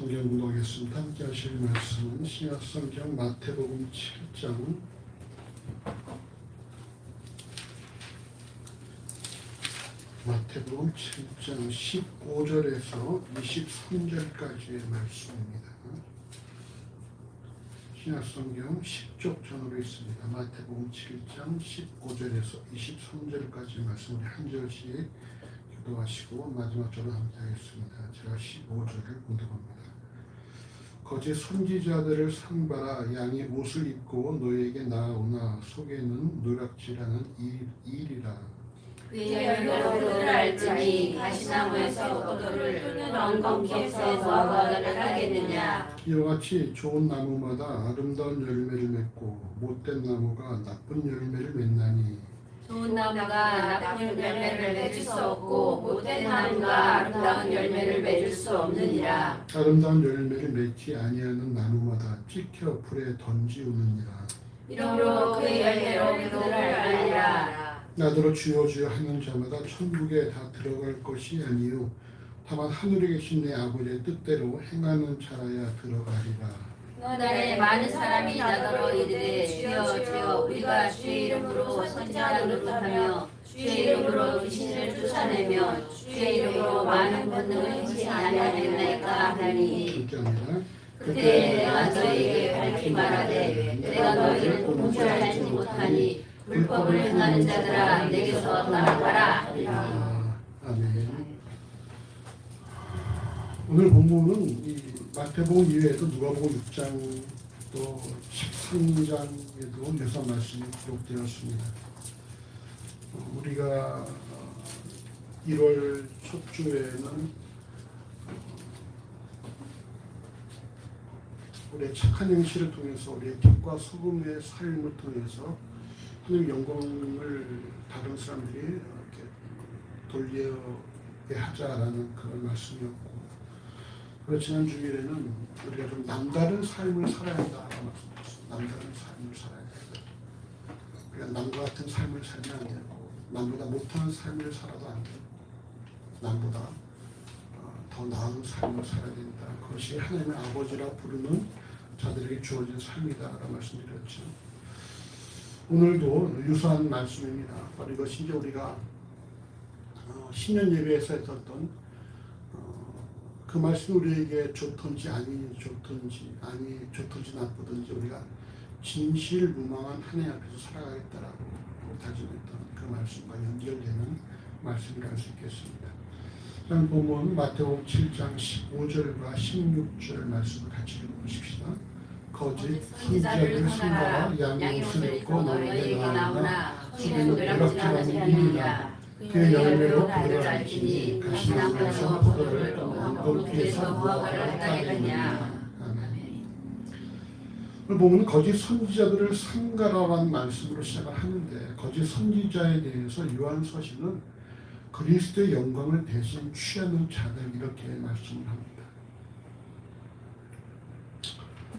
성경 공독하겠습니다. 함께 하실 말씀은 신약성경 마태복음 7장 15절에서 23절까지의 말씀입니다. 신약성경 10쪽 전으로 있습니다. 마태복음 7장 15절에서 23절까지 말씀을 한 절씩 기도하시고 마지막 절을 함께 하겠습니다. 제가 15절을 공독합니다. 거짓 선지자들을 상봐라. 양이 옷을 입고 너에게 나오나 속에는 누락질하는 일이라. 그의 열매로 그들을 알지니 가시나무에서 포도를 끄는 엉겅퀴에서 무화과를 하겠느냐. 이와 같이 좋은 나무마다 아름다운 열매를 맺고 못된 나무가 나쁜 열매를 맺나니 좋은 나무가 나쁜 열매를 맺을 수 없고 못된 나무가 아름다운 열매를 맺을 수 없느니라. 아름다운 열매를 맺지 아니하는 나무마다 찍혀 불에 던지우느니라. 이러므로 그의 열매로 그들을 알리라. 나더러 주여 주여 하는 자마다 천국에 다 들어갈 것이 아니요 다만 하늘에 계신 내 아버지의 뜻대로 행하는 자라야 들어가리라. 그날에 많은 사람이 나더러 이르되 주여 주여 우리가 주의 이름으로 선지자 노릇하며 주의 이름으로 귀신을 쫓아내며 주의 이름으로 많은 권능을 행치 아니하였나이까 하니 그때 내가 너희에게 밝히 말하되 내가 너희를 공부하지 못하니 불법을 행하는 자들아 내게서 떠나가라 하리라. 아멘. 오늘 본문은 이 마태복음 이외에도 누가복음 6장 또 13장에도 유사한 말씀이 기록되었습니다. 우리가 1월 첫 주에는 우리의 착한 행실을 통해서 우리의 빛과 소금의 삶을 통해서 하나님의 영광을 다른 사람들이 이렇게 돌리게 하자라는 그런 말씀이었고, 지난 주일에는 우리가 좀 남다른 삶을 살아야 한다라는 말씀이었어요. 남다른 삶을 살아야 된다. 우리가 남과 같은 삶을 살면 안 되고 남보다 못한 삶을 살아도 안 되고 남보다 더 나은 삶을 살아야 된다. 그것이 하나님의 아버지라 부르는 자들에게 주어진 삶이다라고 말씀드렸죠. 오늘도 유사한 말씀입니다. 바로 이것이 이제 우리가 신년 예배에서 했었던 그 말씀이 우리에게 좋든지 아니 좋든지 나쁘든지 우리가 진실무망한 하나님 앞에서 살아가겠다라고 다짐했던 그 말씀과 연결되는 말씀이라고 할 수 있겠습니다. 자, 보면 마태복음 7장 15절과 16절 말씀을 같이 읽어보십시다. 거짓 선지자를 상가라. 양이 옷을 입고 너희에게 나오나 속에는 누락질하는 일이라. 그의 열매로 그들을 알지니 가시나무에서 포도를 엉겅퀴에서 무화과를 따겠느냐. 오늘 보면 거짓 선지자들을 상가라라는 말씀으로 시작을 하는데, 거짓 선지자에 대해서 요한서신은 그리스도의 영광을 대신 취하는 자들 이렇게 말씀을 합니다.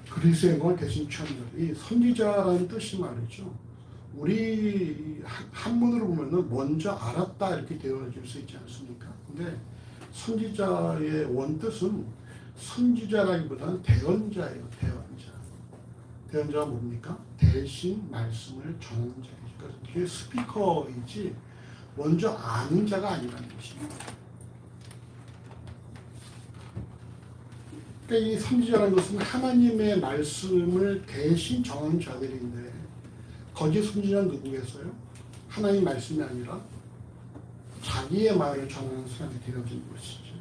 그리스도의 영광을 대신 취하는 자들. 이 선지자라는 뜻이 말이죠. 우리 한문으로 보면은 먼저 알았다 이렇게 되어질 수 있지 않습니까? 근데 선지자의 원뜻은 선지자라기보다는 대언자예요. 대언자가 뭡니까? 대신 말씀을 전하는 자니까 그게 스피커이지 먼저 아는 자가 아니라는 것입니다. 그러니까 이 선지자라는 것은 하나님의 말씀을 대신 전하는 자들인데, 거짓 선지자는 누구겠어요? 하나님 말씀이 아니라 자기의 말을 전하는 사람이 되어진 것이죠.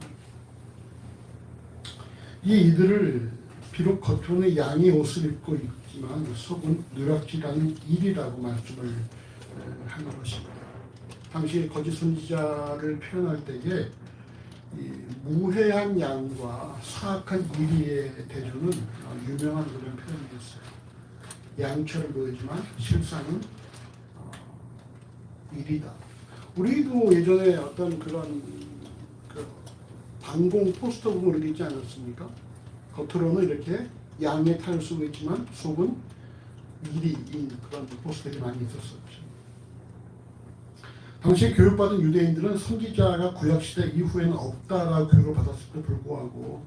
이들을 비록 겉으로는 양의 옷을 입고 있지만 속은 누락질하는 일이라고 말씀을 하는 것입니다. 당시 거짓 선지자를 표현할 때에 이 무해한 양과 사악한 이리의 대조는 유명한 그런 표현이었어요. 양처럼 보이지만 실상은 일이다. 우리도 예전에 어떤 그런 방공 포스터 보면 이렇게 있지 않았습니까? 겉으로는 이렇게 양의 탈을 쓰고 있지만 속은 일이인 그런 포스터들이 많이 있었었죠. 당시에 교육받은 유대인들은 선지자가 구약시대 이후에는 없다라고 교육을 받았음에도 불구하고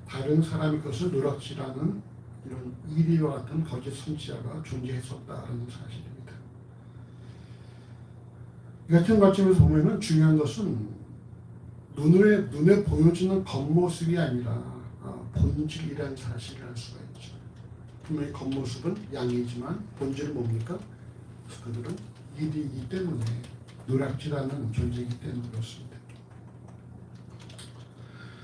다른 사람의 것을 누락질하는 이런 이리와 같은 거짓 선지자가 존재했었다는 사실입니다. 이 같은 관점에서 보면은 중요한 것은 눈에 보여지는 겉모습이 아니라 본질이라는 사실을 알 수가 있죠. 분명히 겉모습은 양이지만 본질은 뭡니까? 그들은 일이기 때문에 누락질하는 존재이기 때문에 그렇습니다.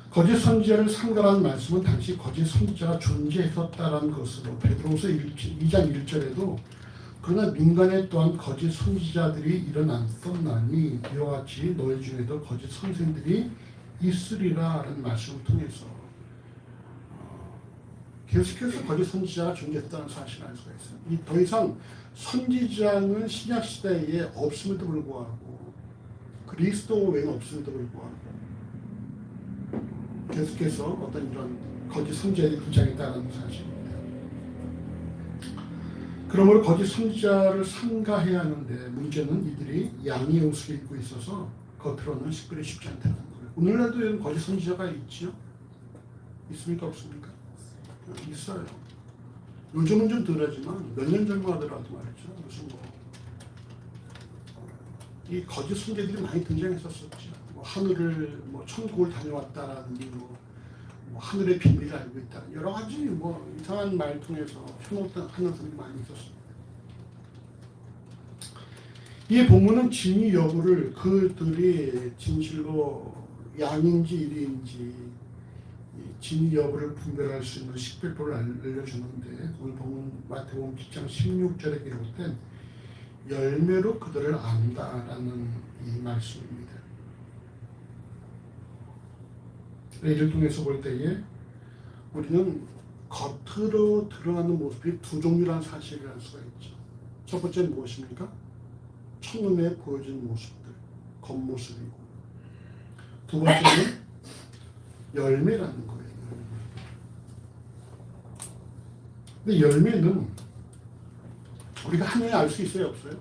거짓 선지자를 상가라는 말씀은 당시 거짓 선지자가 존재했었다는 것으로 베드로후서 2장 1절에도 그러나 민간에 또한 거짓 선지자들이 일어났었나니 이와 같이 너희 중에도 거짓 선생들이 있으리라 라는 말씀을 통해서 계속해서 거짓 선지자가 존재했다는 사실을 알 수가 있어요. 더 이상 선지자는 신약시대에 없음에도 불구하고 그리스도 외에는 없음에도 불구하고 계속해서 어떤 이런 거짓 선지자들이 등장했다는 사실입니다. 그러므로 거짓 선지자를 삼가해야 하는데 문제는 이들이 양의 옷을 입고 있어서 겉으로는 식별이 쉽지 않다는 거예요. 오늘날도 이런 거짓 선지자가 있지요? 있습니까? 없습니까? 있어요. 요즘은 좀 덜하지만 몇 년 전만 하더라도 말이죠. 무슨 이 거짓 선지자들이 많이 등장했었었죠. 하늘을 천국을 다녀왔다라든지 하늘의 비밀을 알고 있다. 여러 가지 이상한 말 통해서 현혹하는 사람이 많이 있었습니다. 이 본문은 진위 여부를 그들이 진실로 양인지 일인지 진위 여부를 분별할 수 있는 식별법을 알려주는데 오늘 본문 마태복음 10장 16절에 기록된 열매로 그들을 안다라는 이 말씀입니다. 이를 통해서 볼 때에 우리는 겉으로 드러나는 모습이 두 종류라는 사실을 알 수가 있죠. 첫 번째는 무엇입니까? 첫눈에 보여지는 모습들, 겉모습이고 두 번째는 열매라는 거예요. 근데 열매는 우리가 한눈에 알 수 있어요? 없어요?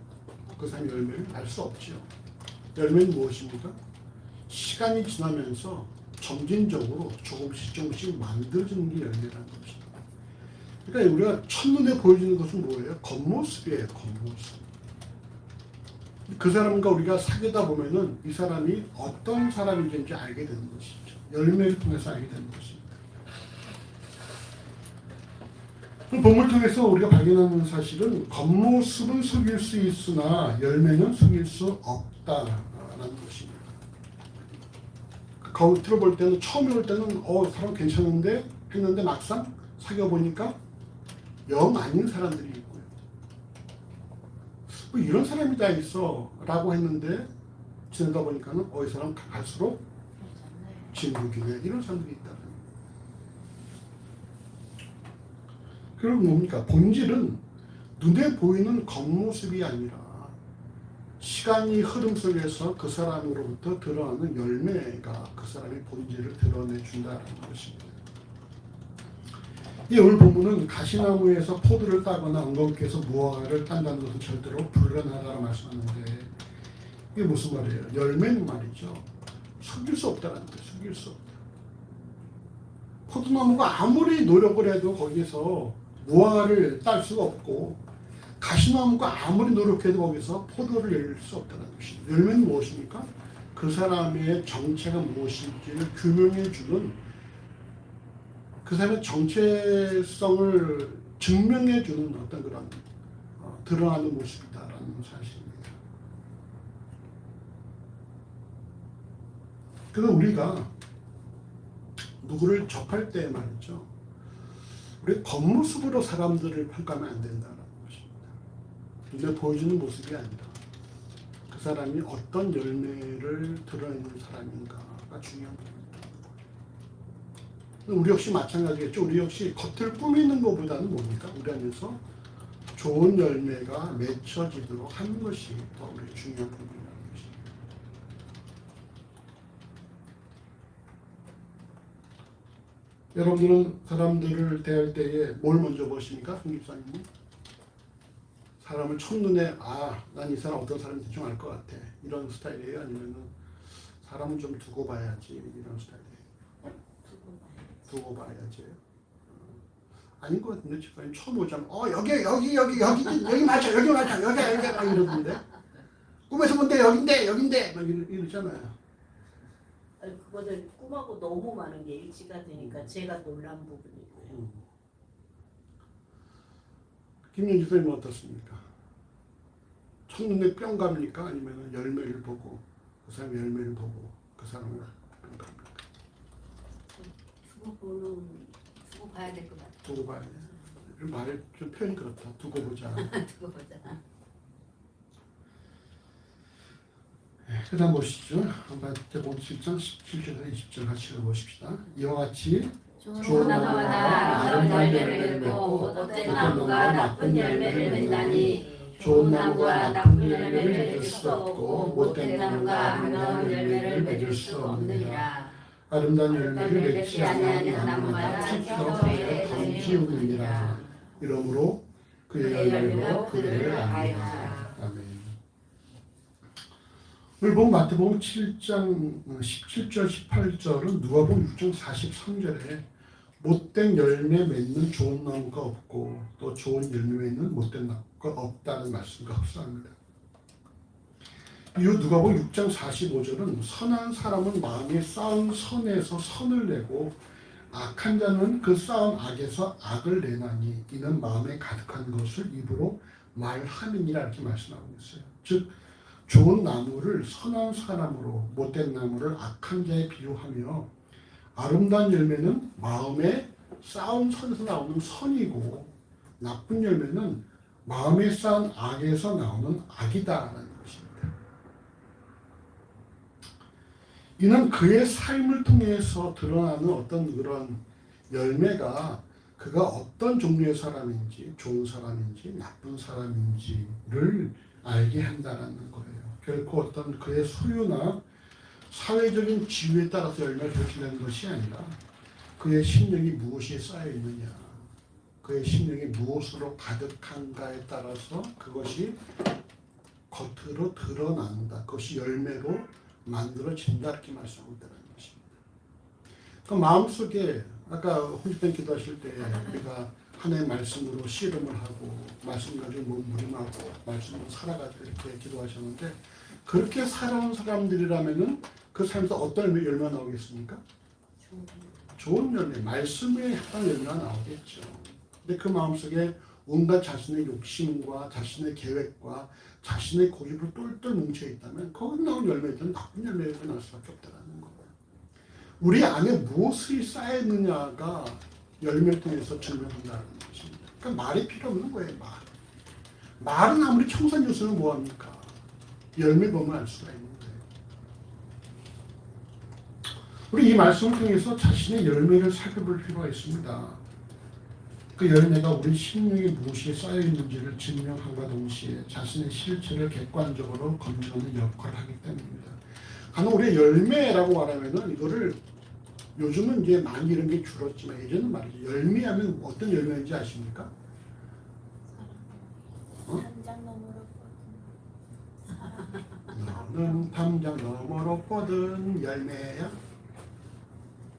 그 사람의 열매를 알 수 없죠. 열매는 무엇입니까? 시간이 지나면서 점진적으로 조금씩 만들어지는 게 열매라는 것입니다. 그러니까 우리가 첫눈에 보여지는 것은 뭐예요? 겉모습이에요. 겉모습. 그 사람과 우리가 사귀다 보면은 이 사람이 어떤 사람인지 알게 되는 것이죠. 열매를 통해서 알게 되는 것입니다. 본문을 통해서 우리가 발견하는 사실은 겉모습은 속일 수 있으나 열매는 속일 수 없다라는 것입니다. 겉으로 볼 때는 처음에 볼 때는 사람 괜찮은데 했는데 막상 사귀어 보니까 영 아닌 사람들이 있고요. 이런 사람이 다 있어 라고 했는데 지내다 보니까는 이 사람 갈수록 진국이네 이런 사람들이 있다. 그리고 뭡니까? 본질은 눈에 보이는 겉모습이 아니라 시간이 흐름 속에서 그 사람으로부터 드러나는 열매가 그 사람의 본질을 드러내준다는 것입니다. 이 오늘 본문은 가시나무에서 포도를 따거나 엉겅퀴에서 무화과를 딴다는 것은 절대로 불가능하다고 말씀하는데 이게 무슨 말이에요? 열매는 말이죠. 속일 수 없다는 거예요. 속일 수 없다. 포도나무가 아무리 노력을 해도 거기서 무화과를 딸 수가 없고 가시나무가 아무리 노력해도 거기서 포도를 낼 수 없다는 것입니다. 열매는 무엇입니까? 그 사람의 정체가 무엇인지를 규명해주는 그 사람의 정체성을 증명해주는 어떤 그런 드러나는 모습이다라는 사실입니다. 그래서 우리가 누구를 접할 때 말이죠. 우리 겉모습으로 사람들을 평가하면 안 된다는 것입니다. 눈에 보여지는 모습이 아니라 그 사람이 어떤 열매를 드러내는 사람인가가 중요한 부분입니다. 우리 역시 마찬가지겠죠. 우리 역시 겉을 꾸미는 것보다는 뭡니까? 우리 안에서 좋은 열매가 맺혀지도록 하는 것이 더 우리 중요한 부분이라는 것입니다. 여러분들은 사람들을 대할 때에 뭘 먼저 보십니까? 성립사님은? 사람을 첫눈에 난 이 사람 어떤 사람인지 대충 알 것 같아. 이런 스타일이에요? 아니면은 사람은 좀 두고 봐야지 이런 스타일이에요? 두고 봐야지. 아닌 것 같은데 집사님 처음 오자면 여기 맞아 여기 막 이러던데 꿈에서 본데 여긴데 막 이러잖아요. 아니, 그거는 꿈하고 너무 많은 게 일치가 되니까 제가 놀란 부분이고요. 김윤지 선생님은 어떻습니까? 첫눈에 뿅 갑니까? 아니면 열매를 보고 그 사람 열매를 보고 그 사람을 뿅 갑니까? 두고 봐야 될 것 같아. 두고 봐야 돼. 말을 좀 표현이 그렇다. 두고 보자. 두고 보자. 그 다음 보시죠. 마태복음 7장 17절에서 20절 같이 읽어보십시다. 이와 같이 좋은 나무가 아름다운 열매를 맺고 못된 나무가 나쁜 열매를 맺나니 좋은 나무가 나쁜 열매를 맺을 수 없고 못된 나무가 아름다운 열매를 맺을 수 없느니라. 아름다운 열매를 맺지 아니하는 나무마다 튀어나오게 던지우느니라. 이러므로 그의 열매로 그들을 알리라. 아멘. 오늘 본 마태복음 7장 17절 18절은 누가복음 6장 43절에 못된 열매 맺는 좋은 나무가 없고 또 좋은 열매 맺는 못된 나무가 없다는 말씀과 흡사합니다. 이후 누가복음 6장 45절은 선한 사람은 마음에 쌓은 선에서 선을 내고 악한 자는 그 쌓은 악에서 악을 내나니 이는 마음에 가득한 것을 입으로 말함이니라 이렇게 말씀하고 있어요. 즉 좋은 나무를 선한 사람으로 못된 나무를 악한 자에 비유하며 아름다운 열매는 마음에 쌓은 선에서 나오는 선이고 나쁜 열매는 마음에 쌓은 악에서 나오는 악이다라는 것입니다. 이는 그의 삶을 통해서 드러나는 어떤 그런 열매가 그가 어떤 종류의 사람인지 좋은 사람인지 나쁜 사람인지를 알게 한다는 거예요. 결코 어떤 그의 소유나 사회적인 지위에 따라서 열매를 결정하는 것이 아니라 그의 심령이 무엇에 쌓여 있느냐, 그의 심령이 무엇으로 가득한가에 따라서 그것이 겉으로 드러난다. 그것이 열매로 만들어진다 이렇게 말씀하고 있다는 것입니다. 그 마음속에 아까 혼주된 기도하실 때 우리가 하나의 말씀으로 씨름을 하고 말씀 가지고 몸부림하고 말씀으로 살아가지고 이렇게 기도하셨는데 그렇게 살아온 사람들이라면은 그 삶에서 어떤 열매가 나오겠습니까? 좋은 열매, 말씀에 해당하는 열매가 나오겠죠. 근데 그 마음속에 온갖 자신의 욕심과 자신의 계획과 자신의 고집으로 똘똘 뭉쳐있다면 거기 나온 열매들은 나쁜 열매가 날 수밖에 없다는 거예요. 우리 안에 무엇이 쌓여있느냐가 열매를 통해서 증명한다는 것입니다. 그러니까 말이 필요 없는 거예요. 말은 아무리 청산 요소는 뭐합니까? 열매 보면 알 수가 있는 거예요. 우리 이 말씀을 통해서 자신의 열매를 살펴볼 필요가 있습니다. 그 열매가 우리 심령에 무엇이 쌓여있는지를 증명함과 동시에 자신의 실체를 객관적으로 검증하는 역할을 하기 때문입니다. 간혹 우리의 열매라고 말하면은 이거를 요즘은 이제 많이 이런 게 줄었지만 예전은 말이죠. 열매하면 어떤 열매인지 아십니까? 담장 너머로 너는 담장 너머로 뻗은 열매야.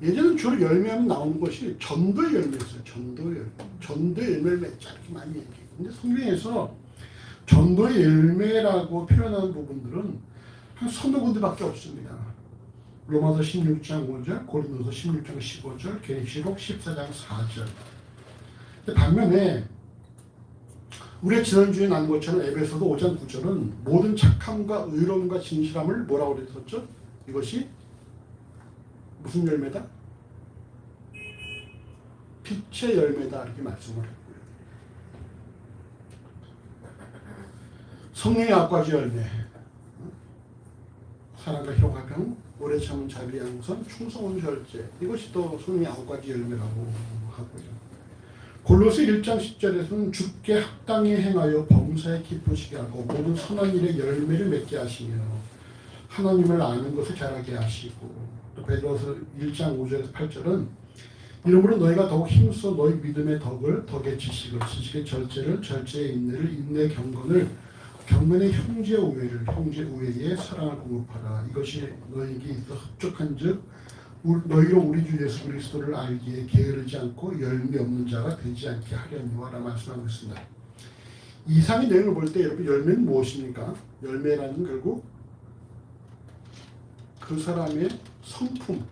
예전은 주로 열매하면 나오는 것이 전도의 열매였어요. 전도의 열매. 전도의 열매를 맺자 이렇게 많이 얘기해요. 근데 성경에서 전도의 열매라고 표현하는 부분들은 한 서너 군데밖에 없습니다. 로마서 16장 5절, 고린도서 16장 15절, 계시록 14장 4절. 반면에 우리가 지난주에 나눈 것처럼 에베소서 5장 9절은 모든 착함과 의로움과 진실함을 뭐라고 그랬었죠? 이것이 무슨 열매다? 빛의 열매다 이렇게 말씀을 했고요. 성령의 아과지 열매, 사랑과 효과병, 오래 참은 자비 양선, 충성은 절제, 이것이 또 성령의 아과지 열매라고 하고요. 골로새 1장 10절에서는 주께 합당히 행하여 범사에 기쁘시게 하고 모든 선한 일에 열매를 맺게 하시며 하나님을 아는 것을 잘하게 하시고, 또 베드로서 1장 5절에서 8절은 이러므로 너희가 더욱 힘써 너희 믿음의 덕의 지식을, 지식의 절제를, 절제의 인내를, 인내의 경건을, 경건의 형제 우애를, 형제 우애에 사랑을 공급하라. 이것이 너희에게 있어 흡족한즉 너희로 우리 주 예수 그리스도를 알기에 게으르지 않고 열매 없는 자가 되지 않게 하려니와 라고 말씀하고 있습니다. 이상의 내용을 볼 때 여러분 열매는 무엇입니까? 열매라는 결국 그 사람의 성품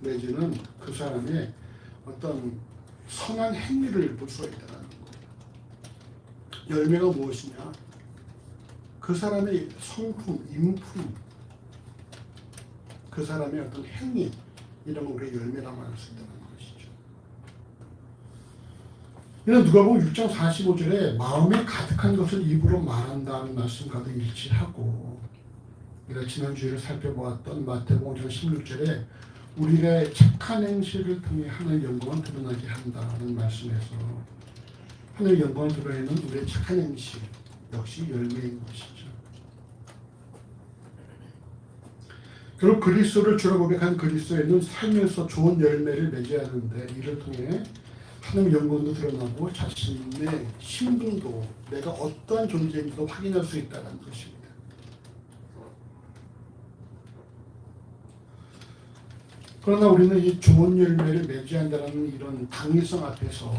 내지는 그 사람의 어떤 선한 행위를 볼 수가 있다는 거예요. 열매가 무엇이냐? 그 사람의 성품, 인품, 그 사람의 어떤 행위 이런 걸 우리가 열매라고 할 수 있다는 것이죠. 이는 누가복음 6장 45절에 마음에 가득한 것을 입으로 말한다는 말씀과도 일치하고 우리가 지난주에 살펴보았던 마태복음 5장 16절에 우리가 착한 행실을 통해 하늘 영광을 드러나게 한다는 말씀에서 하늘 영광을 드러내는 우리의 착한 행실 역시 열매인 것이죠. 결국 그리스도를 주로 고백한 그리스도에는 살면서 좋은 열매를 맺어야 하는데 이를 통해 하나님의 영광도 드러나고 자신의 신분도 내가 어떠한 존재인지도 확인할 수 있다는 것입니다. 그러나 우리는 이 좋은 열매를 맺어야 한다는 이런 당위성 앞에서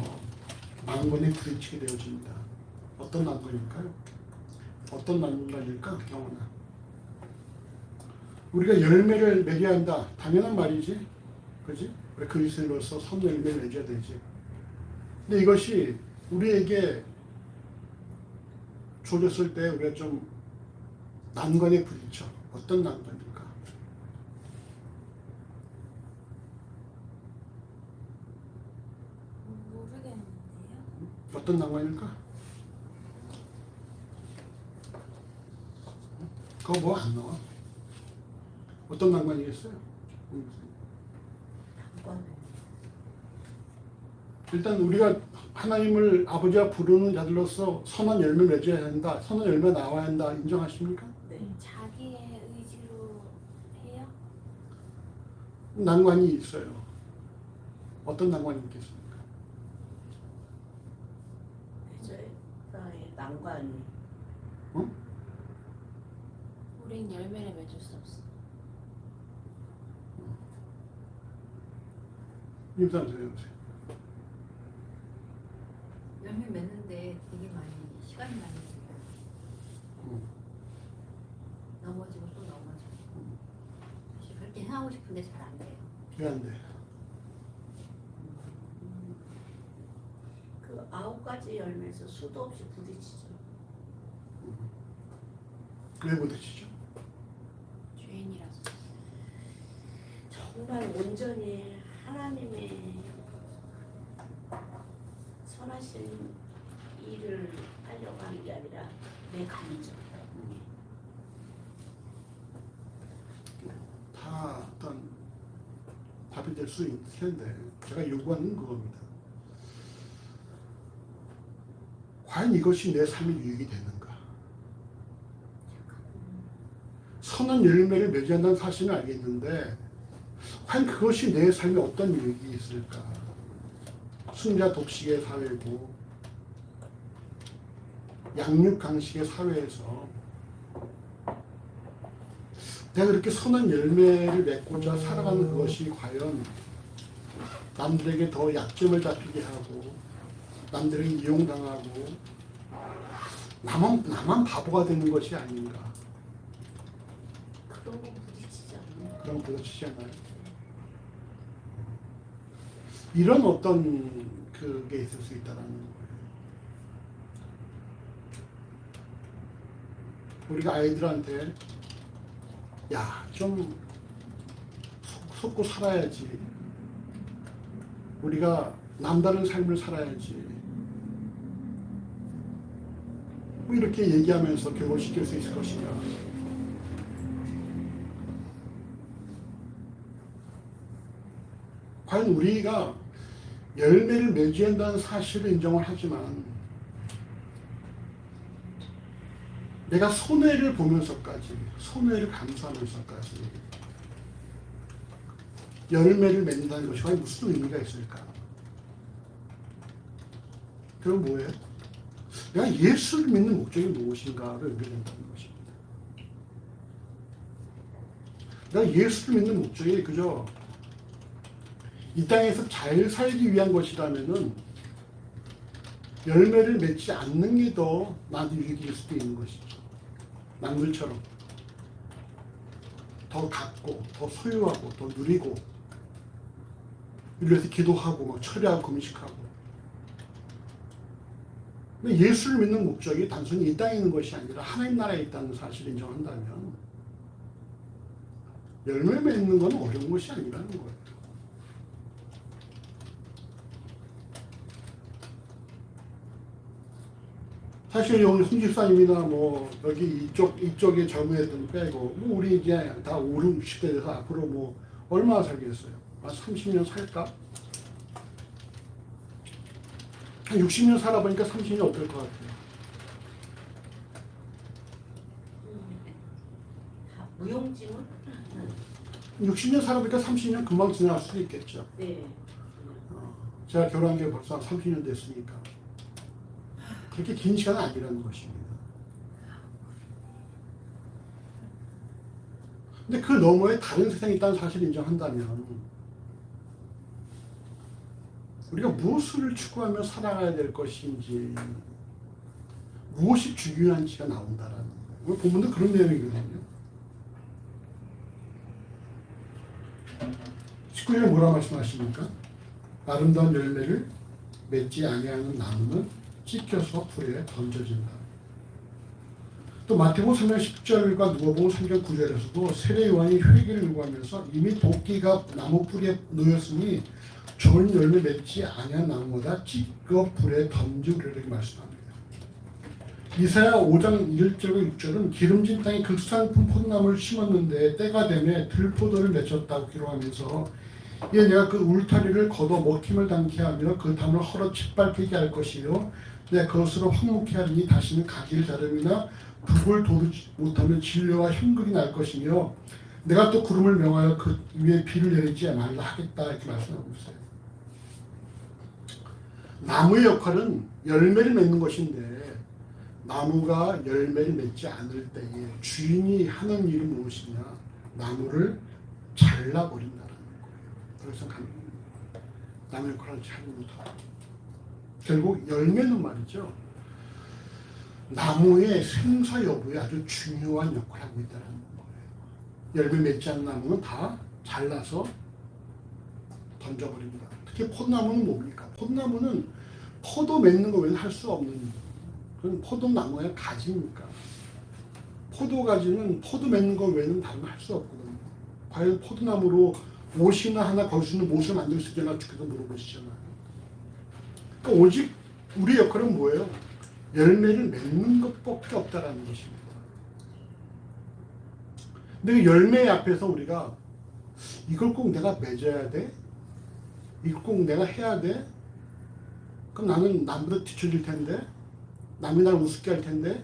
난관에 부딪히게 되어집니다. 어떤 난관일까요? 어떤 난관일까? 경험나 우리가 열매를 맺어야 한다. 당연한 말이지. 그지? 우리 그리스도인으로서 선열매를 맺어야 되지. 근데 이것이 우리에게 주어졌을 때 우리가 좀 난관에 부딪혀. 어떤 난관일까? 모르겠는데요. 어떤 난관일까? 그거 뭐 안 나와? 어떤 난관이겠어요? 일단 우리가 하나님을 아버지와 부르는 자들로서 선한 열매 맺어야 한다. 선한 열매 나와야 한다. 인정하십니까? 네. 자기의 의지로 해요? 난관이 있어요. 어떤 난관이 있겠습니까? 저의 난관이 응? 우린 열매를 맺을 수 없어. 임상 들려보세요. 열매 맺는데 되게 많이 시간이 많이 들어요. 넘어지고 또 넘어지고. 사실 그렇게 하고 싶은데 잘 안 돼요. 왜 안 돼? 그 9가지 열매에서 수도 없이 부딪히죠. 왜 부딪히죠? 죄인이라서. 정말 온전히 하나님의 선하신 일을 하려고 하는 게 아니라 내 감정. 다 어떤 답이 될 수 있을 텐데 제가 요구하는 그겁니다. 과연 이것이 내 삶에 유익이 되는가? 선한 열매를 맺어야 한다는 사실은 알겠는데 과연 그것이 내 삶에 어떤 유익이 있을까? 순자 독식의 사회고 양육 강식의 사회에서 내가 그렇게 선한 열매를 맺고자 살아가는 그것이 과연 남들에게 더 약점을 잡히게 하고 남들에게 이용당하고 나만 바보가 되는 것이 아닌가. 그런 거 부딪히지 않나요? 그런 거 부딪히지 않아요? 이런 어떤 그게 있을 수 있다는 거예요. 우리가 아이들한테 야, 좀 속고 살아야지. 우리가 남다른 삶을 살아야지. 뭐 이렇게 얘기하면서 교육시킬 수 있을 것인가. 과연 우리가 열매를 맺어야 한다는 사실을 인정을 하지만 내가 손해를 보면서까지, 손해를 감수하면서까지 열매를 맺는다는 것이 과연 무슨 의미가 있을까? 그럼 뭐예요? 내가 예수를 믿는 목적이 무엇인가를 의미한다는 것입니다. 내가 예수를 믿는 목적이 그저 이 땅에서 잘 살기 위한 것이라면은 열매를 맺지 않는 게 더 나한테 유익일 수도 있는 것이죠. 남들처럼 더 갖고, 더 소유하고, 더 누리고, 일러서 기도하고, 막 철야하고, 금식하고. 근데 예수를 믿는 목적이 단순히 이 땅에 있는 것이 아니라 하나님 나라에 있다는 사실을 인정한다면 열매 맺는 건 어려운 것이 아니라는 거예요. 사실 여기 홍 집사님이나 뭐 여기 이쪽에 젊은 애들 빼고 뭐 우리 이제 다 5, 60대 돼서 앞으로 뭐 얼마나 살겠어요? 한 30년 살까? 한 60년 살아보니까 30년 어떨 것 같아요? 다 무용지물? 60년 살아보니까 30년 금방 지나갈 수도 있겠죠. 네. 제가 결혼한 게 벌써 한 30년 됐으니까 그렇게 긴 시간은 아니라는 것입니다. 근데 그 너머에 다른 세상이 있다는 사실을 인정한다면 우리가 무엇을 추구하며 살아가야 될 것인지 무엇이 중요한지가 나온다라는 거예요. 오늘 본문도 그런 내용이거든요. 19절에 뭐라 말씀하십니까? 아름다운 열매를 맺지 아니하는 나무는 찢겨서 불에 던져진다. 또 마태복음 3장 10절과 누가복음 3장 9절에서도 세례 요한이 회개를 요구하면서 이미 도끼가 나무 뿌리에 놓였으니 좋은 열매 맺지 아니한 나무보다 찢겨 불에 던지리라 이렇게 말씀합니다. 이사야 5장 1절과 6절은 기름진 땅에 극산품 포도나무를 심었는데 때가 되매 들포도를 맺혔다고 기록하면서 이에 내가 그 울타리를 걷어 먹힘을 당케 하며 그 담을 헐어 짓밟히게 할 것이요 내가 그것으로 황목케 하리니 다시는 가기를 자름이나 북을 도르지 못하면 진료와 흉극이 날 것이며 내가 또 구름을 명하여 그 위에 비를 내리지 말라 하겠다 이렇게 말씀하고 있어요. 나무의 역할은 열매를 맺는 것인데 나무가 열매를 맺지 않을 때에 주인이 하는 일이 무엇이냐? 나무를 잘라버린다는 거예요. 더 이상 나무의 역할을 잘 못하고 결국 열매는 말이죠. 나무의 생사 여부에 아주 중요한 역할을 하고 있다는 거예요. 열매 맺지 않는 나무는 다 잘라서 던져버립니다. 특히 포도나무는 뭡니까? 포도나무는 포도 맺는 거 외에는 할 수 없는 그건 포도나무의 가지니까. 포도 가지는 포도 맺는 거 외에는 다른 거 할 수 없거든요. 과연 포도나무로 옷이나 하나 걸 수 있는 못을 만들 수 있잖아. 죽게도 물어보시잖아요. 그러니까 오직 우리 역할은 뭐예요? 열매를 맺는 것밖에 없다라는 것입니다. 근데 그 열매 앞에서 우리가 이걸 꼭 내가 맺어야 돼? 이걸 꼭 내가 해야 돼? 그럼 나는 남보다 뒤처질 텐데? 남이 나를 우습게 할 텐데?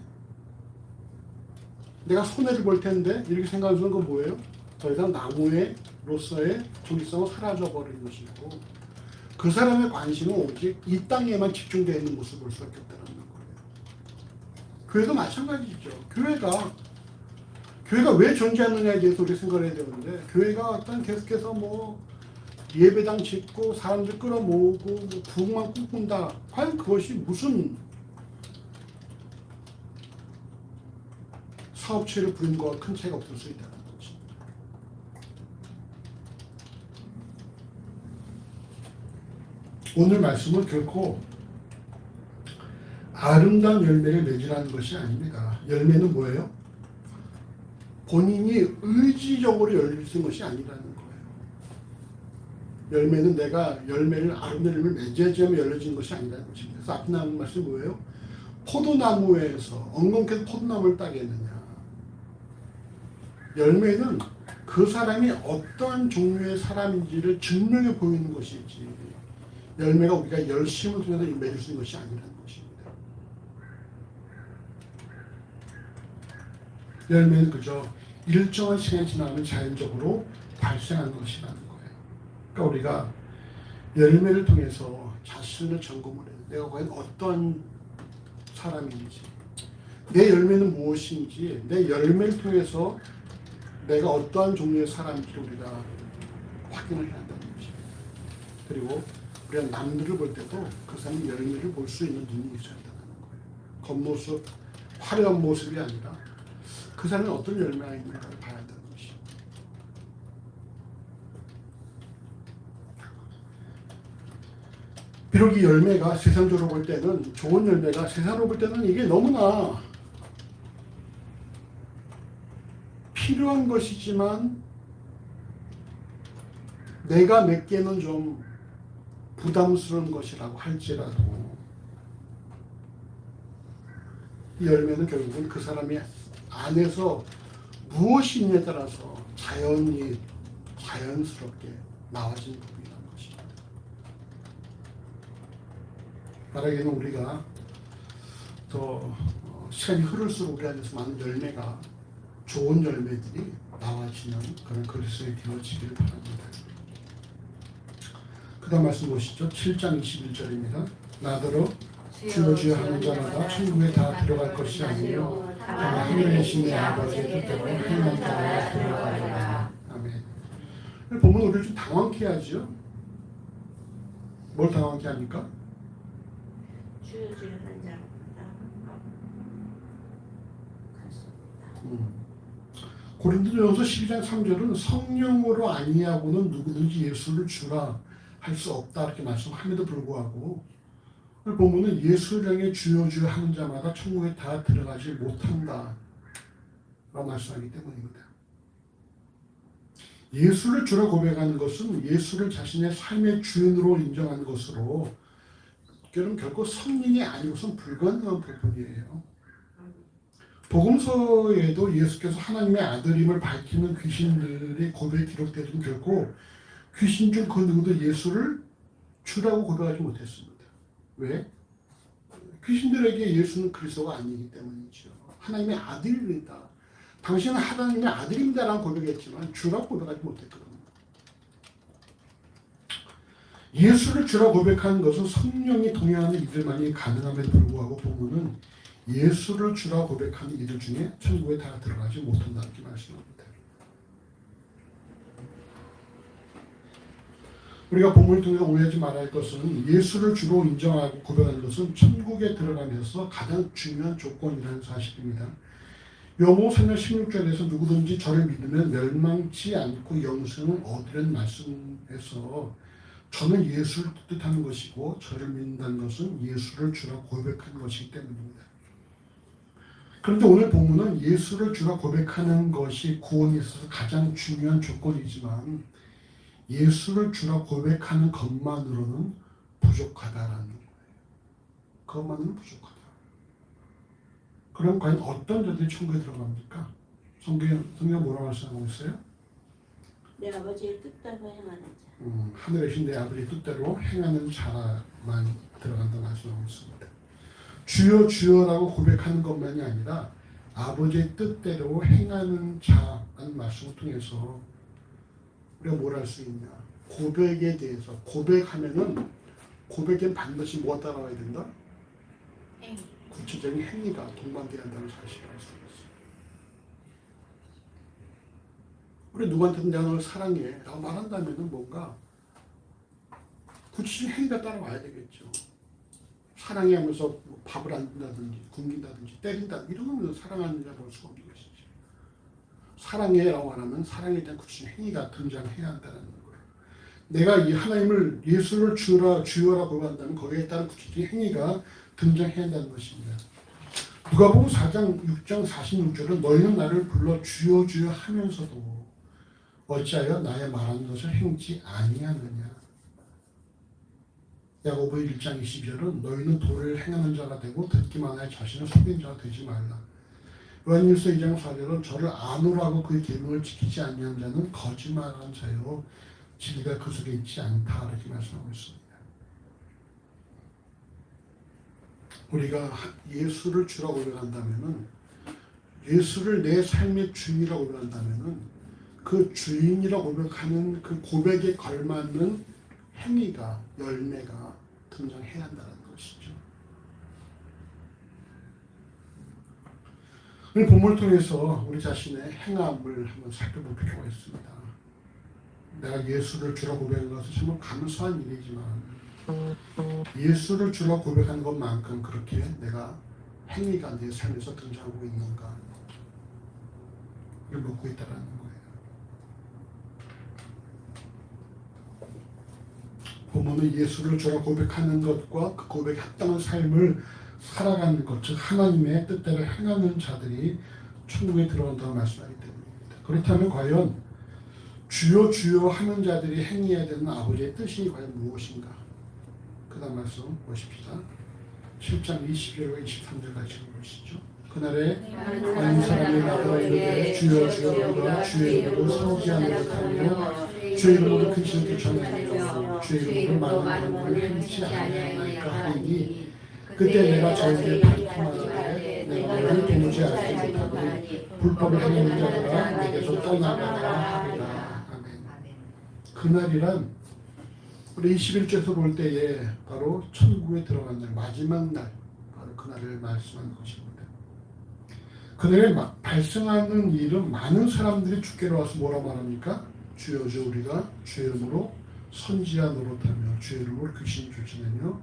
내가 손해를 볼 텐데? 이렇게 생각하는 건 뭐예요? 더 이상 나무로서의 중립성은 사라져버린 것이고 그 사람의 관심은 오직 이 땅에만 집중되어 있는 모습을 볼 수밖에 없다는 거예요. 교회도 마찬가지죠. 교회가 왜 존재하느냐에 대해서 우리 생각을 해야 되는데 교회가 어떤 계속해서 뭐 예배당 짓고 사람들 끌어모으고 뭐 부흥만 꿈꾼다. 과연 그것이 무슨 사업체를 부린 것과 큰 차이가 없을 수 있다는 거지. 오늘 말씀은 결코 아름다운 열매를 맺으라는 것이 아닙니다. 열매는 뭐예요? 본인이 의지적으로 열릴 수 있는 것이 아니라는 거예요. 열매는 내가 아름다운 열매를 맺어야지만 열려지는 것이 아니라는 것입니다. 그래서 앞에 나오는 말씀이 뭐예요? 포도나무에서 엉겅퀴 포도나무를 따겠느냐. 열매는 그 사람이 어떠한 종류의 사람인지를 증명해 보이는 것이지 열매가 우리가 열심을 통해서 맺을 수 있는 것이 아니라는 것입니다. 열매는 그저 일정한 시간이 지나면 자연적으로 발생하는 것이라는 거예요. 그러니까 우리가 열매를 통해서 자신을 점검을 해요. 내가 과연 어떤 사람인지, 내 열매는 무엇인지, 내 열매를 통해서 내가 어떠한 종류의 사람인지 우리가 확인을 해야 한다는 것입니다. 그리고 우리가 남들을 볼 때도 그 사람의 열매를 볼 수 있는 눈이 있어야 된다는 거예요. 겉모습, 화려한 모습이 아니라 그 사람이 어떤 열매가 있는가를 봐야 한다는 것이죠. 비록 이 열매가 세상적으로 볼 때는 좋은 열매가 세상으로 볼 때는 이게 너무나 필요한 것이지만 내가 맺기에는 좀 부담스러운 것이라고 할지라도 이 열매는 결국은 그 사람의 안에서 무엇이 있느냐에 따라서 자연스럽게 나와진 부분이라는 것입니다. 말하기는 우리가 더 시간이 흐를수록 우리 안에서 많은 열매가 좋은 열매들이 나와지는 그런 그리스도의 되어지길 바랍니다. 그 다음 말씀 보시죠. 7장 21절입니다. 나더러 주여 주여 하는 자마다 천국에 다 들어갈 것이 아니요 다만 하늘에 계신 내 아버지의 뜻대로 행하는 자가 들어가리라. 아멘. 보면 우리를 좀 당황케 하죠. 뭘 당황케 합니까? 주여 주여 하는 자마다 갈 수 없다. 고린도전서 12장 3절은 성령으로 아니하고는 누구든지 예수를 주라 할 수 없다 이렇게 말씀함에도 불구하고 오늘 보면은 예수를 향해 주여 주여 하는 자마다 천국에 다 들어가지 못한다 라고 말씀하기 때문입니다. 예수를 주라 고백하는 것은 예수를 자신의 삶의 주인으로 인정하는 것으로 그럼 결코 성령이 아니고선 불가능한 부분이에요. 복음서에도 예수께서 하나님의 아들임을 밝히는 귀신들의 고백이 기록되지만 결코 귀신 중 그 누구도 예수를 주라고 고백하지 못했습니다. 왜? 귀신들에게 예수는 그리스도가 아니기 때문이죠. 하나님의 아들입니다. 당신은 하나님의 아들입니다라고 고백했지만 주라고 고백하지 못했거든요. 예수를 주라고 고백하는 것은 성령이 동행하는 이들만이 가능함에도 불구하고 보면은 예수를 주라고 고백하는 이들 중에 천국에 다 들어가지 못한다 이렇게 말씀합니다. 우리가 본문을 통해서 오해하지 말아야 할 것은 예수를 주로 인정하고 고백하는 것은 천국에 들어가면서 가장 중요한 조건이라는 사실입니다. 요모 3장 16절에서 누구든지 저를 믿으면 멸망치 않고 영생을 얻으려는 말씀에서 저는 예수를 뜻하는 것이고 저를 믿는다는 것은 예수를 주라 고백하는 것이기 때문입니다. 그런데 오늘 본문은 예수를 주라 고백하는 것이 구원에 있어서 가장 중요한 조건이지만 예수를 주라 고백하는 것만으로는 부족하다라는 거예요. 그것만으로는 부족하다. 그럼 과연 어떤 자들이 천국에 들어갑니까? 성경 뭐라고 말씀하고 있어요? 내 아버지의 뜻대로 행하는 자. 하늘에 계신 내 아버지의 뜻대로 행하는 자만 들어간다 말씀하고 있습니다. 주여 주여라고 고백하는 것만이 아니라 아버지의 뜻대로 행하는 자라는 말씀을 통해서 우리가 뭘 할 수 있냐? 고백에 대해서 고백하면은 고백엔 반드시 뭐가 따라와야 된다? 행위. 구체적인 행위가 동반돼야 한다는 사실을 알 수 있어요. 우리 누구한테든 내가 너를 사랑해 라고 말한다면은 뭔가 구체적인 행위가 따라와야 되겠죠. 사랑해 하면서 뭐 밥을 안 준다든지 굶긴다든지 때린다든지 이런 거는 사랑하는 자 볼 수가 없는 것이죠. 사랑해라고 하면 사랑에 대한 구체적인 행위가 등장해야 한다는 거예요. 내가 이 하나님을 예수를 주여라 고백한다면 거기에 따른 구체적인 행위가 등장해야 한다는 것입니다. 누가복음 4장 6장 46절은 너희는 나를 불러 주여 주여 하면서도 어찌하여 나의 말하는 것을 행치 아니하느냐. 야고보 1장 22절은 너희는 도를 행하는 자가 되고 듣기만 하여 자신을 속인 자가 되지 말라. 요한일서 2장 4절은 저를 아노라고 그의 계명을 지키지 아니한 자는 거짓말하는 자요 진리가 그 속에 있지 않다 이렇게 말씀하고 있습니다. 우리가 예수를 주라고 고백한다면은 예수를 내 삶의 주인이라고 고백한다면은 그 주인이라고 고백하는 그 고백에 걸맞는 행위가 열매가 등장해야 한다는 것이죠. 오늘 본문을 통해서 우리 자신의 행함을 한번 살펴볼 필요가 있습니다. 내가 예수를 주로 고백한 것은 정말 감사한 일이지만 예수를 주로 고백한 것만큼 그렇게 내가 행위가 내 삶에서 등장하고 있는가 이걸 묻고 있다는 거예요. 보면은 예수를 주로 고백하는 것과 그 고백에 합당한 삶을 살아가는 것, 즉 하나님의 뜻대로 행하는 자들이 천국에 들어온다고 말씀하기 때문입니다. 그렇다면 과연 주여 주여 하는 자들이 행해야 되는 아버지의 뜻이 과연 무엇인가? 그 다음 말씀 보십시다. 7장 21과 23절 같이 보시죠. 그날에 많은 사람이 나더러 이르되 주여 주여 우리가 주의 이름으로 선지하는 듯하며 주의 이름으로 큰 신을 전하며 주의 이름으로 많은 것을 행치 아니하나이까 하리니 그때 내가 저에게 발품하되 내가 너를 도무지 알지 못하고 불법을 행하는 자들아 내게서 떠나가라 하리라. 아멘. 그날이란 우리 21절에서 볼 때에 바로 천국에 들어간 날, 마지막 날, 바로 그날을 말씀하는 것입니다. 그날에 발생하는 일은 많은 사람들이 주께로 와서 뭐라 말합니까? 주여 주여 우리가 주의 이름으로 선지자 노릇하며 주의 이름으로 귀신 쫓아내며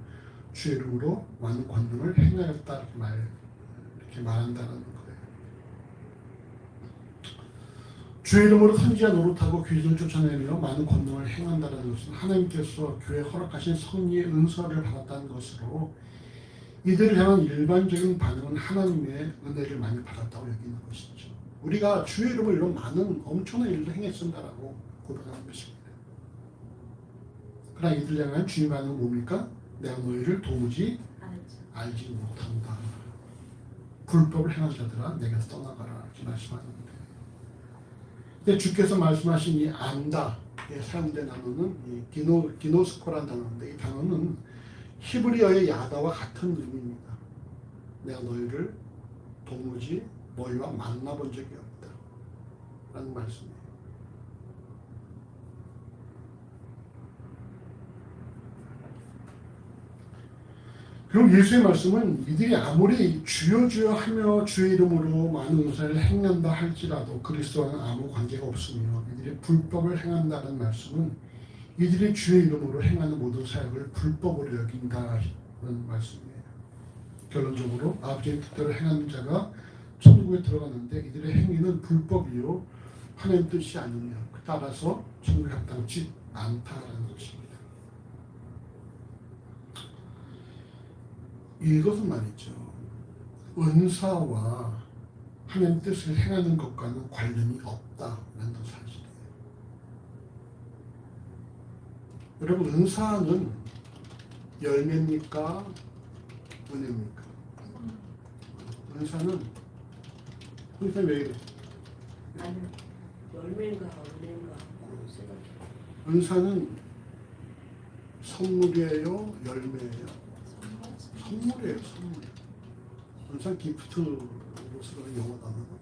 주의 이름으로 많은 권능을 행하였다 이렇게 말한다는 거예요. 주의 이름으로 선지자 노릇하고 귀신을 쫓아내며 많은 권능을 행한다는 것은 하나님께서 교회에 허락하신 성리의 은사를 받았다는 것으로 이들을 향한 일반적인 반응은 하나님의 은혜를 많이 받았다고 여기는 것이죠. 우리가 주의 이름으로 이런 많은 엄청난 일을 행했습니다라고 고백하는 것입니다. 그러나 이들 향한 주의 반응은 뭡니까? 내가 너희를 도무지 알지 못한다. 불법을 행한 자들아 내게서 떠나가라 이렇게 말씀하는데, 근데 주께서 말씀하신 이 안다에 사용된 단어는 이 기노스코라는 단어인데, 이 단어는 히브리어의 야다와 같은 의미입니다. 내가 너희를 도무지 너희와 만나본 적이 없다 라는 말씀이에요. 그리고 예수의 말씀은 이들이 아무리 주여 주여 하며 주의 이름으로 많은 은사를 행한다 할지라도 그리스도와는 아무 관계가 없으며 이들이 불법을 행한다는 말씀은 이들이 주의 이름으로 행하는 모든 사역을 불법으로 여긴다는 말씀이에요. 결론적으로 아버지의 뜻대로 행하는 자가 천국에 들어가는데 이들의 행위는 불법이요 하나님 뜻이 아니며 따라서 천국에 합당치 않다라는 것입니다. 이것은 말이죠, 은사와 하나님 뜻을 행하는 것과는 관련이 없다라는 사실이에요. 여러분, 은사는 열매입니까? 은혜입니까? 은사는 왜 이래? 아니, 열매인가 은혜인가 생각해. 은사는 선물이에요? 열매예요? 선물이에요, 선물. 은사는 기프트로 쓰는 영어 단어고,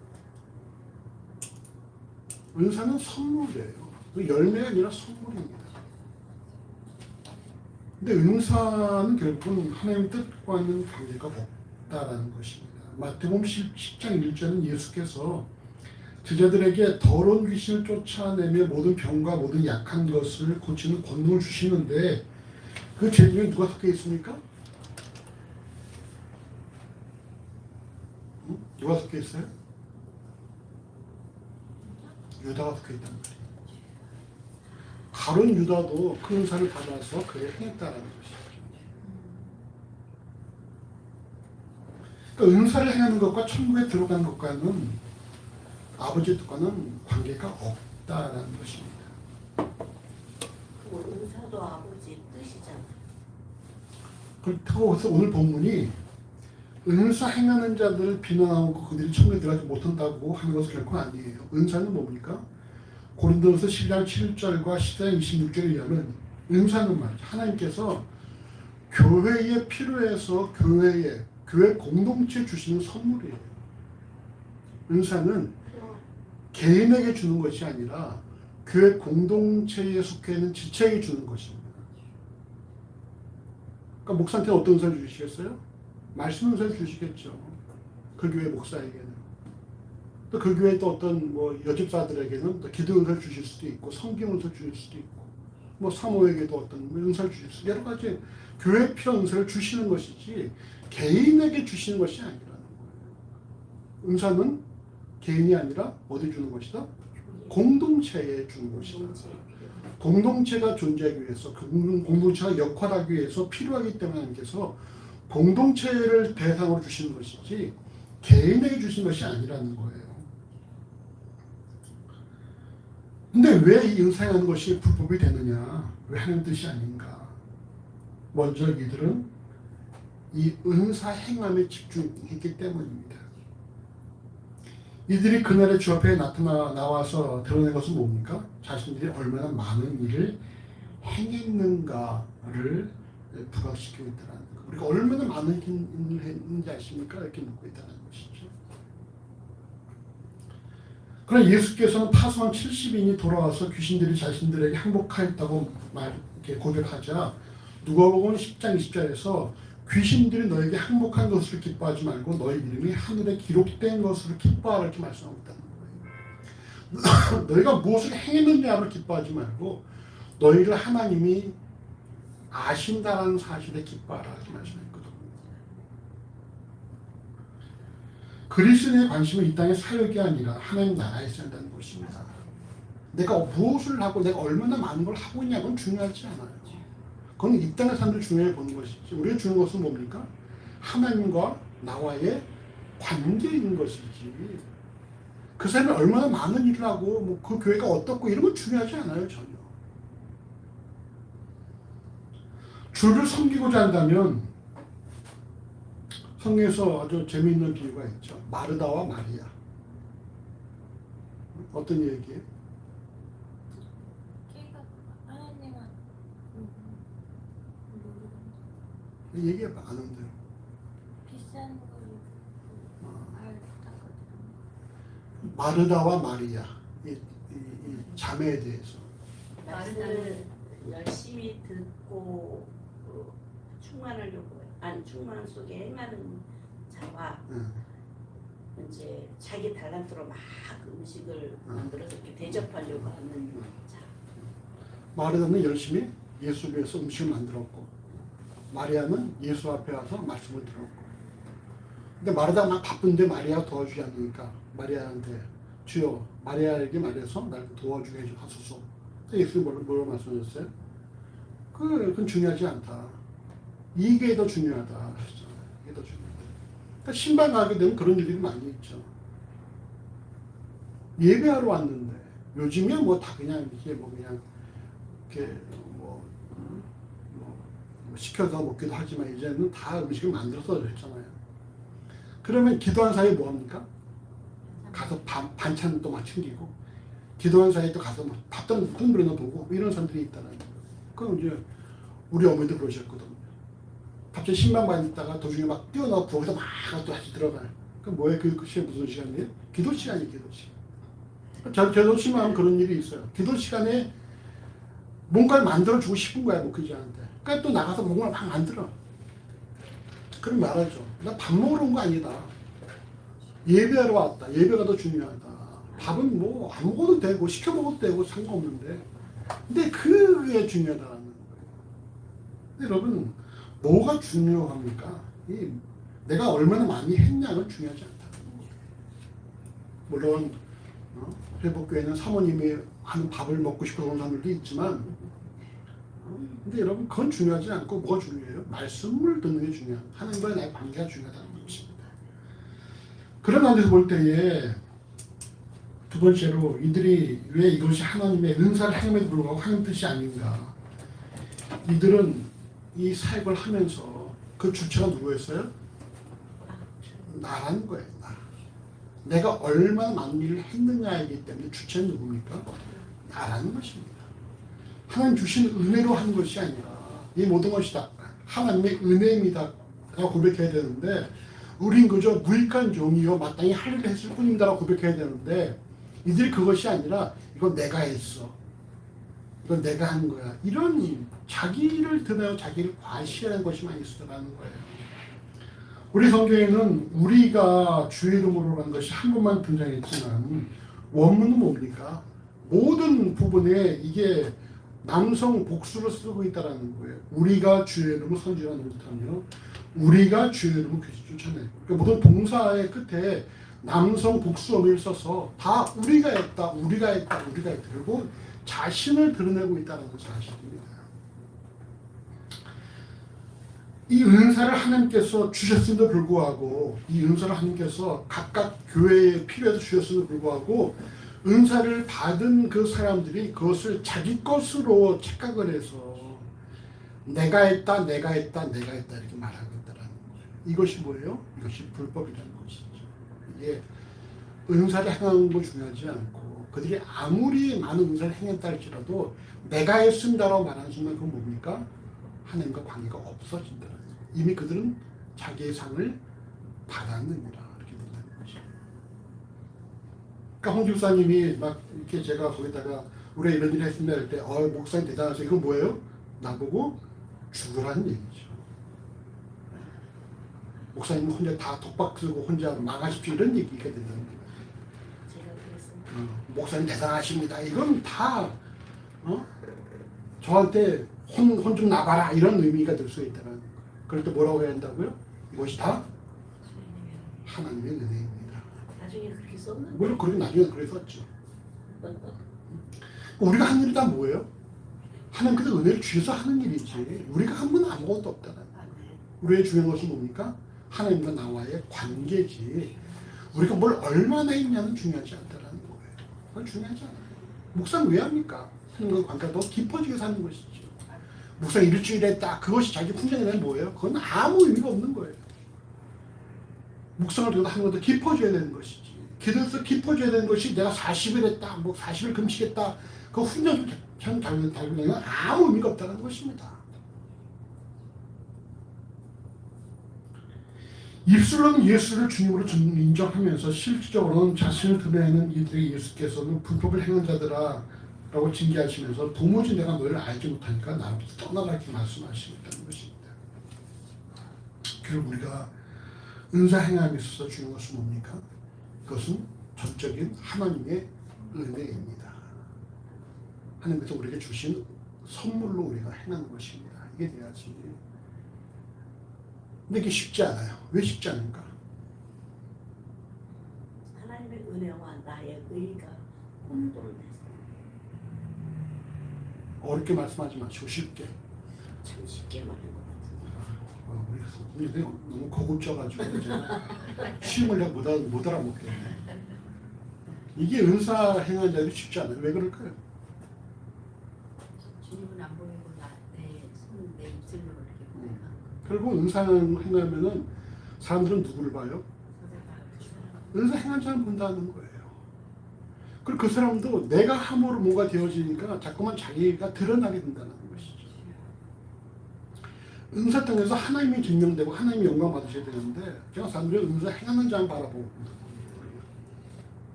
은사는 선물이에요. 열매가 아니라 선물입니다. 근데 은사는 결국은 하나님 뜻과는 관계가 없다라는 것입니다. 마태복음 10장 1절은 예수께서 제자들에게 더러운 귀신을 쫓아내며 모든 병과 모든 약한 것을 고치는 권능을 주시는데 그 제중에 누가 섞여 있습니까? 누가 섞여 있어요? 유다가 섞여 있단 말이에요. 가룟 유다도 그 은사를 받아서 그에 행했다라는 것이죠. 그러니까 은사를 행하는 것과 천국에 들어가는 것과는 아버지의 뜻과는 관계가 없다라는 것입니다. 은사도 아버지의 뜻이잖아. 그렇다고 해서 오늘 본문이 은사 행하는 자들을 비난하고 그들이 천국에 들어가지 못한다고 하는 것은 결코 아니에요. 은사는 뭡니까? 고린도서 10장 7절과 10장 26절에 의하면 은사는 말이죠, 하나님께서 교회에 필요해서 교회 공동체에 주시는 선물이에요. 은사는 개인에게 주는 것이 아니라 교회 공동체에 속해 있는 지체에게 주는 것입니다. 그러니까 목사한테 어떤 은사를 주시겠어요? 말씀 은사를 주시겠죠. 그 교회 목사에게는. 또 그 교회 또 어떤 뭐 여집사들에게는 또 기도 은사를 주실 수도 있고 성경 은사를 주실 수도 있고 뭐 사모에게도 어떤 은사를 주실 수도 있고 여러 가지 교회 필요한 은사를 주시는 것이지 개인에게 주시는 것이 아니라는 거예요. 은사는 개인이 아니라 어디 주는 것이다? 공동체에 주는 것이다. 공동체가 존재하기 위해서 그 공동체가 역할하기 위해서 필요하기 때문에 하나님께서 공동체를 대상으로 주시는 것이지 개인에게 주신 것이 아니라는 거예요. 근데 왜 이 은사하는 것이 불법이 되느냐? 왜 하는 뜻이 아닌가? 먼저 이들은 이 은사 행함에 집중했기 때문입니다. 이들이 그날의 주 앞에 나와서 드러낸 것은 뭡니까? 자신들이 얼마나 많은 일을 행했는가를 부각시키고 있다는 거. 우리가 얼마나 많은 일을 했는지 아십니까? 이렇게 묻고 있다는 것이죠. 그러나 예수께서는 파송한 70인이 돌아와서 귀신들이 자신들에게 항복하였다고 이렇게 고백하자 누가복음 10장 20절에서 귀신들이 너에게 항복한 것으로 기뻐하지 말고 너희 이름이 하늘에 기록된 것으로 기뻐하라 이렇게 말씀하고 있다는 거예요. 너희가 무엇을 행했느냐로 기뻐하지 말고 너희를 하나님이 아신다라는 사실에 기뻐하라 이렇게 말씀했거든요. 그리스도인의 관심은 이 땅의 사역이 아니라 하나님 나라에 있어야 한다는 것입니다. 내가 무엇을 하고 내가 얼마나 많은 걸 하고 있냐는 중요하지 않아요. 그건 이 땅의 사람들 중요해 보는 것이지. 우리가 주는 것은 뭡니까? 하나님과 나와의 관계인 것이지. 그 사람이 얼마나 많은 일을 하고 뭐 그 교회가 어떻고 이런 건 중요하지 않아요. 전혀. 주를 섬기고자 한다면 성경에서 아주 재미있는 비유가 있죠. 마르다와 마리아. 어떤 얘기예요? 얘기해봐. 아는데. 비싼 걸 마르다와 마리아. 이 자매에 대해서. 말씀을 열심히 듣고 충만하려고 충만 속에 행하는 자와 이제 자기 달란트로 막 음식을 만들어서 이렇게 대접하려고 하는 자. 마르다는 열심히 예수 위해서 음식을 만들었고 마리아는 예수 앞에 와서 말씀을 들었고. 근데 마르다가 막 바쁜데 마리아가 도와주지 않으니까 마리아한테 주여 마리아에게 말해서 날 도와주게 하소서. 예수님 뭐라고 말씀하셨어요? 그건 중요하지 않다. 이게 더 중요하다. 이게 더 중요하다. 그러니까 신방 가게 되면 그런 일들이 많이 있죠. 예배하러 왔는데 요즘이야 뭐 다 그냥 이게 뭐 그냥 이렇게 뭐 시켜서 먹기도 하지만 이제는 다 음식을 만들어서 했잖아요. 그러면 기도한 사이에 뭐 합니까? 가서 반찬 또 막 챙기고 기도한 사이에 또 가서 밥도 공부나 보고 이런 사람들이 있다는 거예요. 그럼 이제 우리 어머니도 그러셨거든요. 갑자기 신방 받다가 도중에 막 뛰어나고 부엌에서 막 또 다시 들어가요. 그럼 뭐예요? 그 시간 무슨 시간이에요? 기도 시간이에요. 기도 시간. 저도 심하면 그런 일이 있어요. 기도 시간에 뭔가를 만들어주고 싶은 거야, 목회자한테. 그러니까 또 나가서 뭔가를 막 만들어. 그럼 말하죠. 나 밥 먹으러 온 거 아니다. 예배하러 왔다. 예배가 더 중요하다. 밥은 뭐 안 먹어도 되고 시켜 먹어도 되고 상관없는데. 근데 그게 중요하다는 거예요. 근데 여러분 뭐가 중요합니까? 내가 얼마나 많이 했냐는 중요하지 않다는 거예요. 물론 회복교회는 사모님이 하는 밥을 먹고 싶어 하는 사람들도 있지만 근데 여러분 그건 중요하지 않고 뭐가 중요해요? 말씀을 듣는 게 중요해요. 하나님과의 나의 관계가 중요하다는 것입니다. 그런 관계에서 볼 때에 두 번째로 이들이 왜 이것이 하나님의 은사를 행함에도 불구하고 하는 뜻이 아닌가. 이들은 이 사역을 하면서 그 주체가 누구였어요? 나라는 거예요. 나. 내가 얼마나 많은 일을 했느냐이기 때문에 주체는 누굽니까? 나라는 것입니다. 하나님 주신 은혜로 하는 것이 아니라 이 모든 것이 다 하나님의 은혜입니다 라고 고백해야 되는데 우린 그저 무익한 종이요 마땅히 할 일을 했을 뿐입니다 라고 고백해야 되는데 이들이 그것이 아니라 이건 내가 했어. 이건 내가 한 거야. 이런 자기를 드러내고 자기를 과시하는 것이 많이 있어라는 거예요. 우리 성경에는 우리가 주의 이름으로라는 것이 한 번만 등장했지만 원문은 뭡니까? 모든 부분에 이게 남성 복수를 쓰고 있다는 거예요. 우리가 주의 이름을 선지하는 못하며 우리가 주의 이름을 계속 쫓아내. 그러니까 모든 동사의 끝에 남성 복수 어미를 써서 다 우리가 했다, 우리가 했다, 우리가 했다. 결국 자신을 드러내고 있다는 사실입니다. 이 은사를 하나님께서 주셨음에도 불구하고 이 은사를 하나님께서 각각 교회에 필요해서 주셨음에도 불구하고 은사를 받은 그 사람들이 그것을 자기 것으로 착각을 해서 내가 했다, 내가 했다, 내가 했다 이렇게 말하고 있다는 거예요. 이것이 뭐예요? 이것이 불법이라는 것이죠. 이게 은사를 행하는 거 중요하지 않고 그들이 아무리 많은 은사를 행했다 할지라도 내가 했습니다라고 말하는 순간 그건 뭡니까? 하나님과 관계가 없어진다는 거예요. 이미 그들은 자기의 상을 받았느니라 이렇게 된다는 거죠. 그러니까 홍 집사님이 막 이렇게 제가 거기다가 우리가 이런 일을 했습니다 할 때 목사님 대단하세요. 이건 뭐예요? 나보고 죽으라는 얘기죠. 목사님은 혼자 다 독박 쓰고 혼자 망하십시오 이런 얘기가 된다는 거예요. 제가 그랬습니다. 목사님 대단하십니다. 이건 다 저한테 혼 좀 나가라 이런 의미가 될 수 있다는 거예요. 그럴 때 뭐라고 해야 한다고요? 이것이 다 하나님의 은혜입니다. 나중에 그렇게 썼는데. 물론 그리고 나중에 그렇게 썼죠. 우리가 하는 일이 다 뭐예요? 하나님께서 은혜를 주셔서 하는 일이지 우리가 한 번 아무것도 없다는 거예요. 우리의 중요한 것은 뭡니까? 하나님과 나와의 관계지 우리가 뭘 얼마나 했냐는 중요하지 않다는 거예요. 그건 중요하지 않아요. 목사는 왜 합니까? 하나님과 관계가 더 깊어지게 사는 것이죠. 목사 일주일에 했다. 그것이 자기 풍경이란 뭐예요? 그건 아무 의미가 없는 거예요. 묵상을 통해서 하는 것도 깊어져야 되는 것이지. 기도에서 깊어져야 되는 것이 내가 40일 했다. 뭐 40일 금식했다. 그 훈련 참 달고는 아무 의미가 없다는 것입니다. 입술로는 예수를 주님으로 인정하면서 실질적으로는 자신을 드러내는 이들의 예수께서는 불법을 행한 자들아 라고 징계하시면서 도무지 내가 너희를 알지 못하니까 나로부터 떠나라 이렇게 말씀하시겠다는 것입니다. 그리고 우리가 은사 행함에 있어서 중요한 것은 뭡니까? 그것은 전적인 하나님의 은혜입니다. 하나님께서 우리에게 주신 선물로 우리가 행하는 것입니다. 이게 돼야지. 근데 이게 쉽지 않아요. 왜 쉽지 않을까? 하나님의 은혜와 나의 의가 혼돈돼서 어렵게 말씀하지 마시고 쉽게. 참 쉽게 말한 것 같은데. 우리 너무 고급져가지고 쉬움을 내가 못 알아먹겠네. 이게 은사 행한 자들이 쉽지 않아요. 왜 그럴까요? 주님은 안 보이고 내 입술로 이렇게 보내가. 결국 은사 행하면은 사람들은 누구를 봐요? 은사 행한 자를 본다는 거예요. 그리고 그 사람도 내가 함으로 뭐가 되어지니까 자꾸만 자기가 드러나게 된다는 것이죠. 은사 통해서 하나님이 증명되고 하나님이 영광 받으셔야 되는데 그냥 사람들이 은사 행하는 자만 바라보고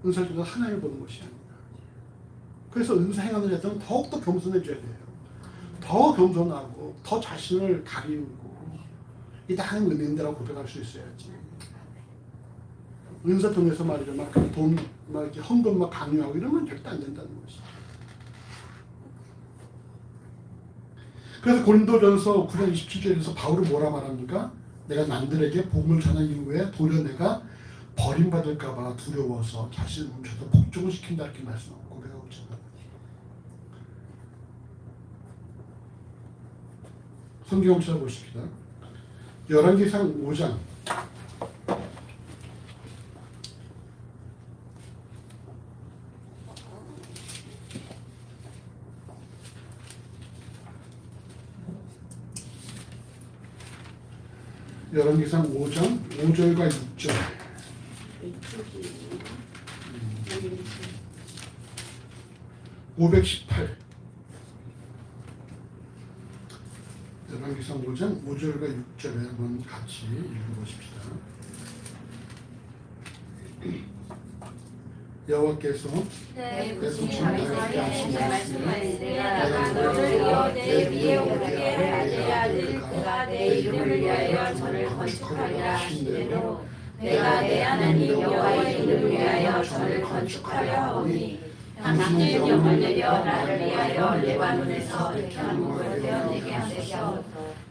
은사를 통해서 하나님을 보는 것이 아니다. 그래서 은사 행하는 자들은 더욱더 겸손해져야 돼요. 더 겸손하고 더 자신을 가리우고 이다 하나님 은혜인데라고 고백할 수 있어야지. 은사 통해서 말이죠. 막 돈, 막 이렇게 헌금 막 강요하고 이러면 절대 안 된다는 것이죠. 그래서 고린도전서 9장 27절에서 바울이 뭐라 말합니까? 내가 남들에게 복음을 전한 이후에 도리어 내가 버림받을까봐 두려워서 자신을 훔쳐서 복종을 시킨다 이렇게 말씀하고 고백하고 있잖아요. 성경 찾아보십시다. 열왕기상 5장 5장 5절과 6절 518 열왕기상 5장 5절과 6절에 한번 같이 읽어보십시다. 여호와께서 내 부친이 부친이 다윗에게 하신 말씀하시되 말씀을 내가 너를 내 위에 오르게 하리라 늘 그가 내가 내 이름을 위하여 전을 건축하리라 하시므로 내가 내 하나님 여호와의 이름을 위하여 전을 건축하려 하오니 당신의 영을 내려 나를 위하여 레바논에서 백향목을 베어내게 하소서.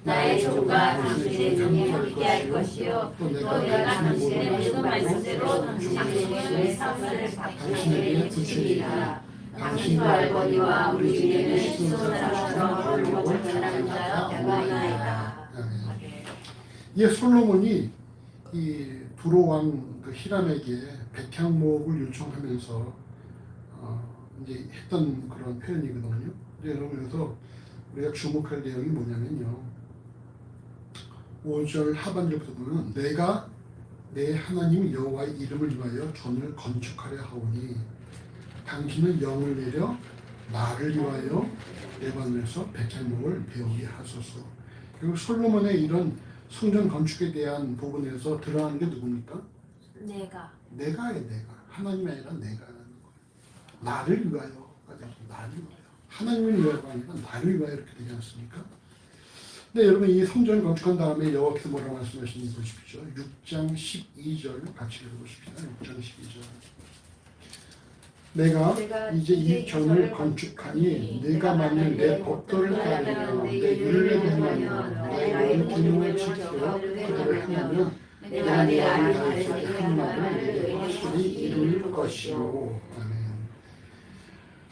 나의 종과 당신의 종이 함께 할 것이요 또 내가 당신의 모든 말씀대로 당신의 종의 사물을 당신에게 붙이리라. 당신도 알거니와 우리 중에는 시돈 사람처럼 벌목을 전하는 자가 없나이다. 예, 솔로몬이 이 두로 왕 그 히람에게 백향목을 요청하면서 이제 했던 그런 표현이거든요. 이제 그러면서 우리가 주목할 내용이 뭐냐면요. 5절 하반절부터 보면 내가 내 하나님 여호와의 이름을 위하여 전을 건축하려 하오니 당신은 영을 내려 나를 위하여 레바논에서 백향목을 베우게 하소서. 그리고 솔로몬의 이런 성전 건축에 대한 부분에서 드러나는 게 누굽니까? 내가 하나님이 아니라 내가라는 거예요. 나를 위하여가 되죠. 나를 위하여. 하나님을 위하여가 아니라 나를 위하여 이렇게 되지 않습니까? 네, 여러분 이 성전을 건축한 다음에 여호와께서 뭐라고 말씀하시는지 보십시오. 6장 12절 같이 읽어보십시다. 6장 12절. 내가 이제 이 전을 건축하니 내가 만일 내 법도를 따르며 내 율례를 행하며 나의 모든 기능을 지켜 그들을 행하면 내가 내 아들 다윗의 한 말을 확실히 이룰 것이요. 아멘.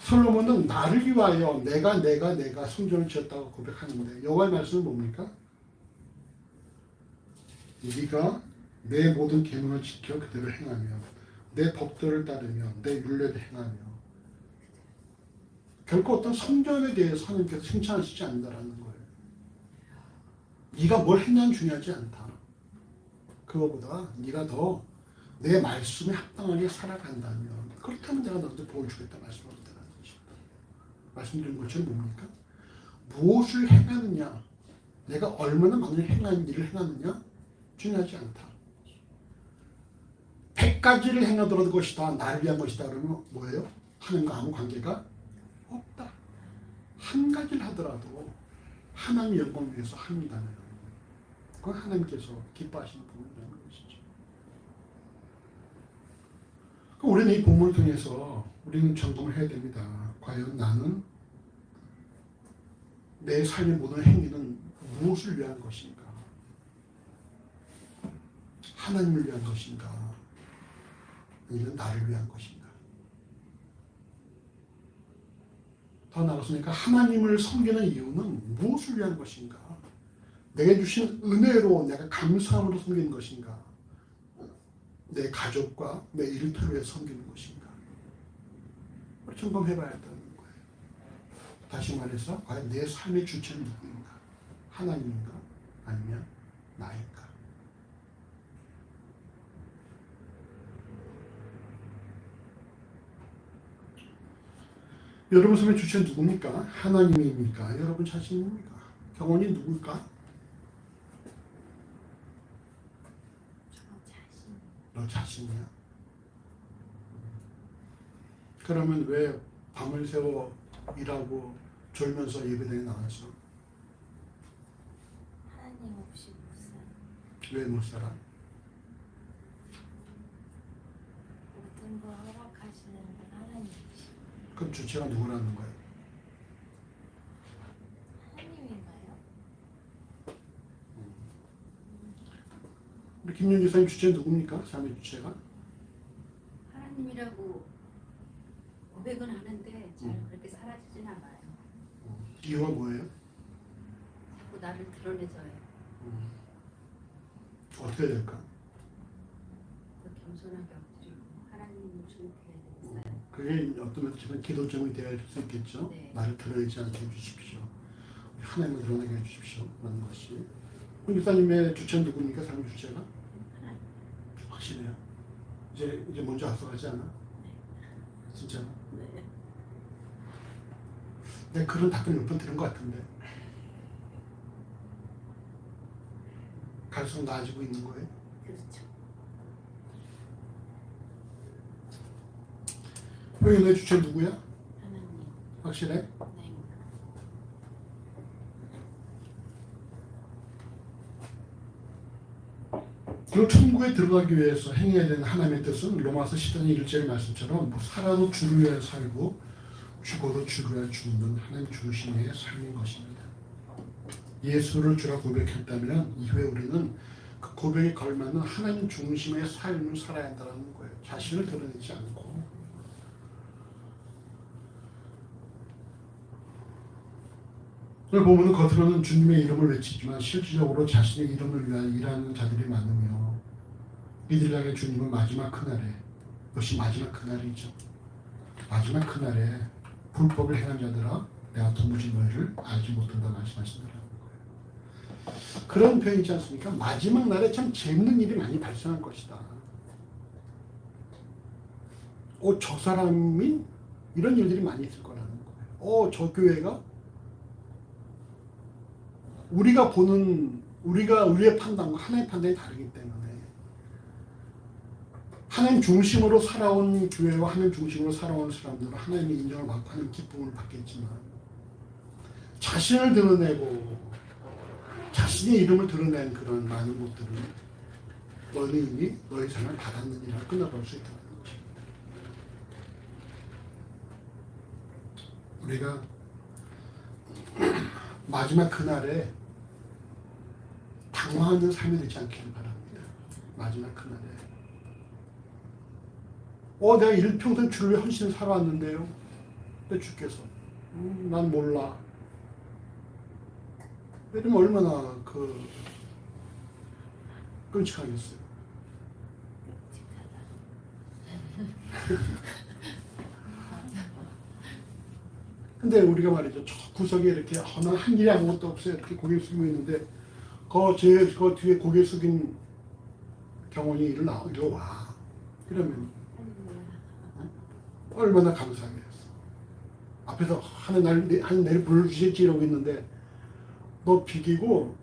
솔로몬은 나를 위하여 내가 성전을 지었다고 고백하는데 여호와의 말씀은 뭡니까? 네가 내 모든 계명을 지켜 그들을 행하며 내 법도를 따르며 내 율례를 행하며 결코 어떤 성전에 대해서 하나님께서 칭찬하시지 않는다는 거예요. 네가 뭘 했냐는 중요하지 않다. 그거보다 네가 더 내 말씀에 합당하게 살아간다면 그렇다면 내가 너한테 복을 주겠다 말씀하셨다는 것입니다. 말씀드린 것처럼 뭡니까? 무엇을 행하느냐 내가 얼마나 많은 일을 행하느냐 중요하지 않다. 100가지를 행하더라도 그것이 다 나를 위한 것이다 그러면 뭐예요? 하나님과 아무 관계가 없다. 한 가지를 하더라도 하나님의 영광을 위해서 합니다면 그건 하나님께서 기뻐하시는 부분이라는 것이죠. 우리는 이 본문을 통해서 우리는 점검을 해야 됩니다. 과연 나는 내 삶의 모든 행위는 무엇을 위한 것인가? 하나님을 위한 것인가? 아니면 나를 위한 것인가? 더 나아가서 내가 하나님을 섬기는 이유는 무엇을 위한 것인가? 내게 주신 은혜로 내가 감사함으로 섬기는 것인가? 내 가족과 내 일터를 위해 섬기는 것인가? 점검해봐야 한다는 거예요. 다시 말해서 과연 내 삶의 주체는 누구인가? 하나님인가? 아니면 나인가? 여러분 삶의 주체는 누굽니까? 하나님입니까? 여러분 자신입니까? 경원이 누굴까? 너 자신이야? 그러면 왜 밤을 새워 일하고 졸면서 예배당에 나와서 하나님 없이 못 살아. 왜 못 살아? 모든 걸 허락하시는 분 하나님이시. 그럼 주체가 누구라는 거예요? 하나님인가요? 우리 김윤 지사님 주체는 누굽니까? 삶의 주체가? 하나님이라고 고백은 하는데 잘 그렇게 사라지진 않아요. 이유가 뭐예요? 자꾸 나를 드러내줘요. 어떻게 될까? 더 겸손하게 엎드리고 하나님을 중퇴해야 되겠어요. 그게 어떤 면에서 기도점이 되어야 할 수 있겠죠. 네. 나를 드러내지 않게 해주십시오. 하나님을 드러내게 해주십시오. 라는 것이. 우리 목사님의 주체는 누굽니까? 삶의 주체가? 하나님. 확실해요. 이제 먼저 앞서가지 않아? 진짜? 네. 내가 그런 답변 몇 번 들은 것 같은데. 갈수록 나아지고 있는 거예요? 그렇죠. 왜 내 주체 누구야? 하나님. 확실해? 네. 그리고 천국에 들어가기 위해서 행해야 되는 하나님의 뜻은 로마서 10장 1절 말씀처럼 뭐 살아도 주를 위하여 살고 죽어도 주를 위하여 죽는 하나님 중심의 삶인 것입니다. 예수를 주라 고백했다면 이후에 우리는 그 고백에 걸맞는 하나님 중심의 삶을 살아야 한다는 거예요. 자신을 드러내지 않고. 오늘 보면 겉으로는 주님의 이름을 외치지만 실질적으로 자신의 이름을 위하여 일하는 자들이 많으며 이들을 향해 주님은 마지막 그날에, 이것이 마지막 그날이죠. 마지막 그날에 불법을 행한 자들아 내가 도무지 너희를 알지 못한다 말씀하신다는 거예요. 그런 표현이 있지 않습니까? 마지막 날에 참 재밌는 일이 많이 발생할 것이다. 저 사람이 이런 일들이 많이 있을 거라는 거예요. 저 교회가 우리의 판단과 하나님의 판단이 다르기 때문에 하나님 중심으로 살아온 교회와 하나님 중심으로 살아온 사람들은 하나님의 인정을 받고 하나님 기쁨을 받겠지만 자신을 드러내고 자신의 이름을 드러낸 그런 많은 것들은 너는 이미 너의 삶을 받았느니라 끝나볼 수 있다는 것입니다. 우리가 마지막 그날에 당황하는 삶이 되지 않기를 바랍니다. 마지막 그날에 내가 일평생 주를 위해 헌신을 살아왔는데요. 근데 주께서 난 몰라. 이러면 얼마나 끔찍하겠어요. 근데 우리가 말이죠. 저 구석에 이렇게 난 한 일이 아무것도 없어요. 이렇게 고개 숙이고 있는데 그 뒤에 고개 숙인 경원이 이리 와. 그러면 얼마나 감사하겠어. 앞에서 하는 내일 불러주실지 이러고 있는데 너 비기고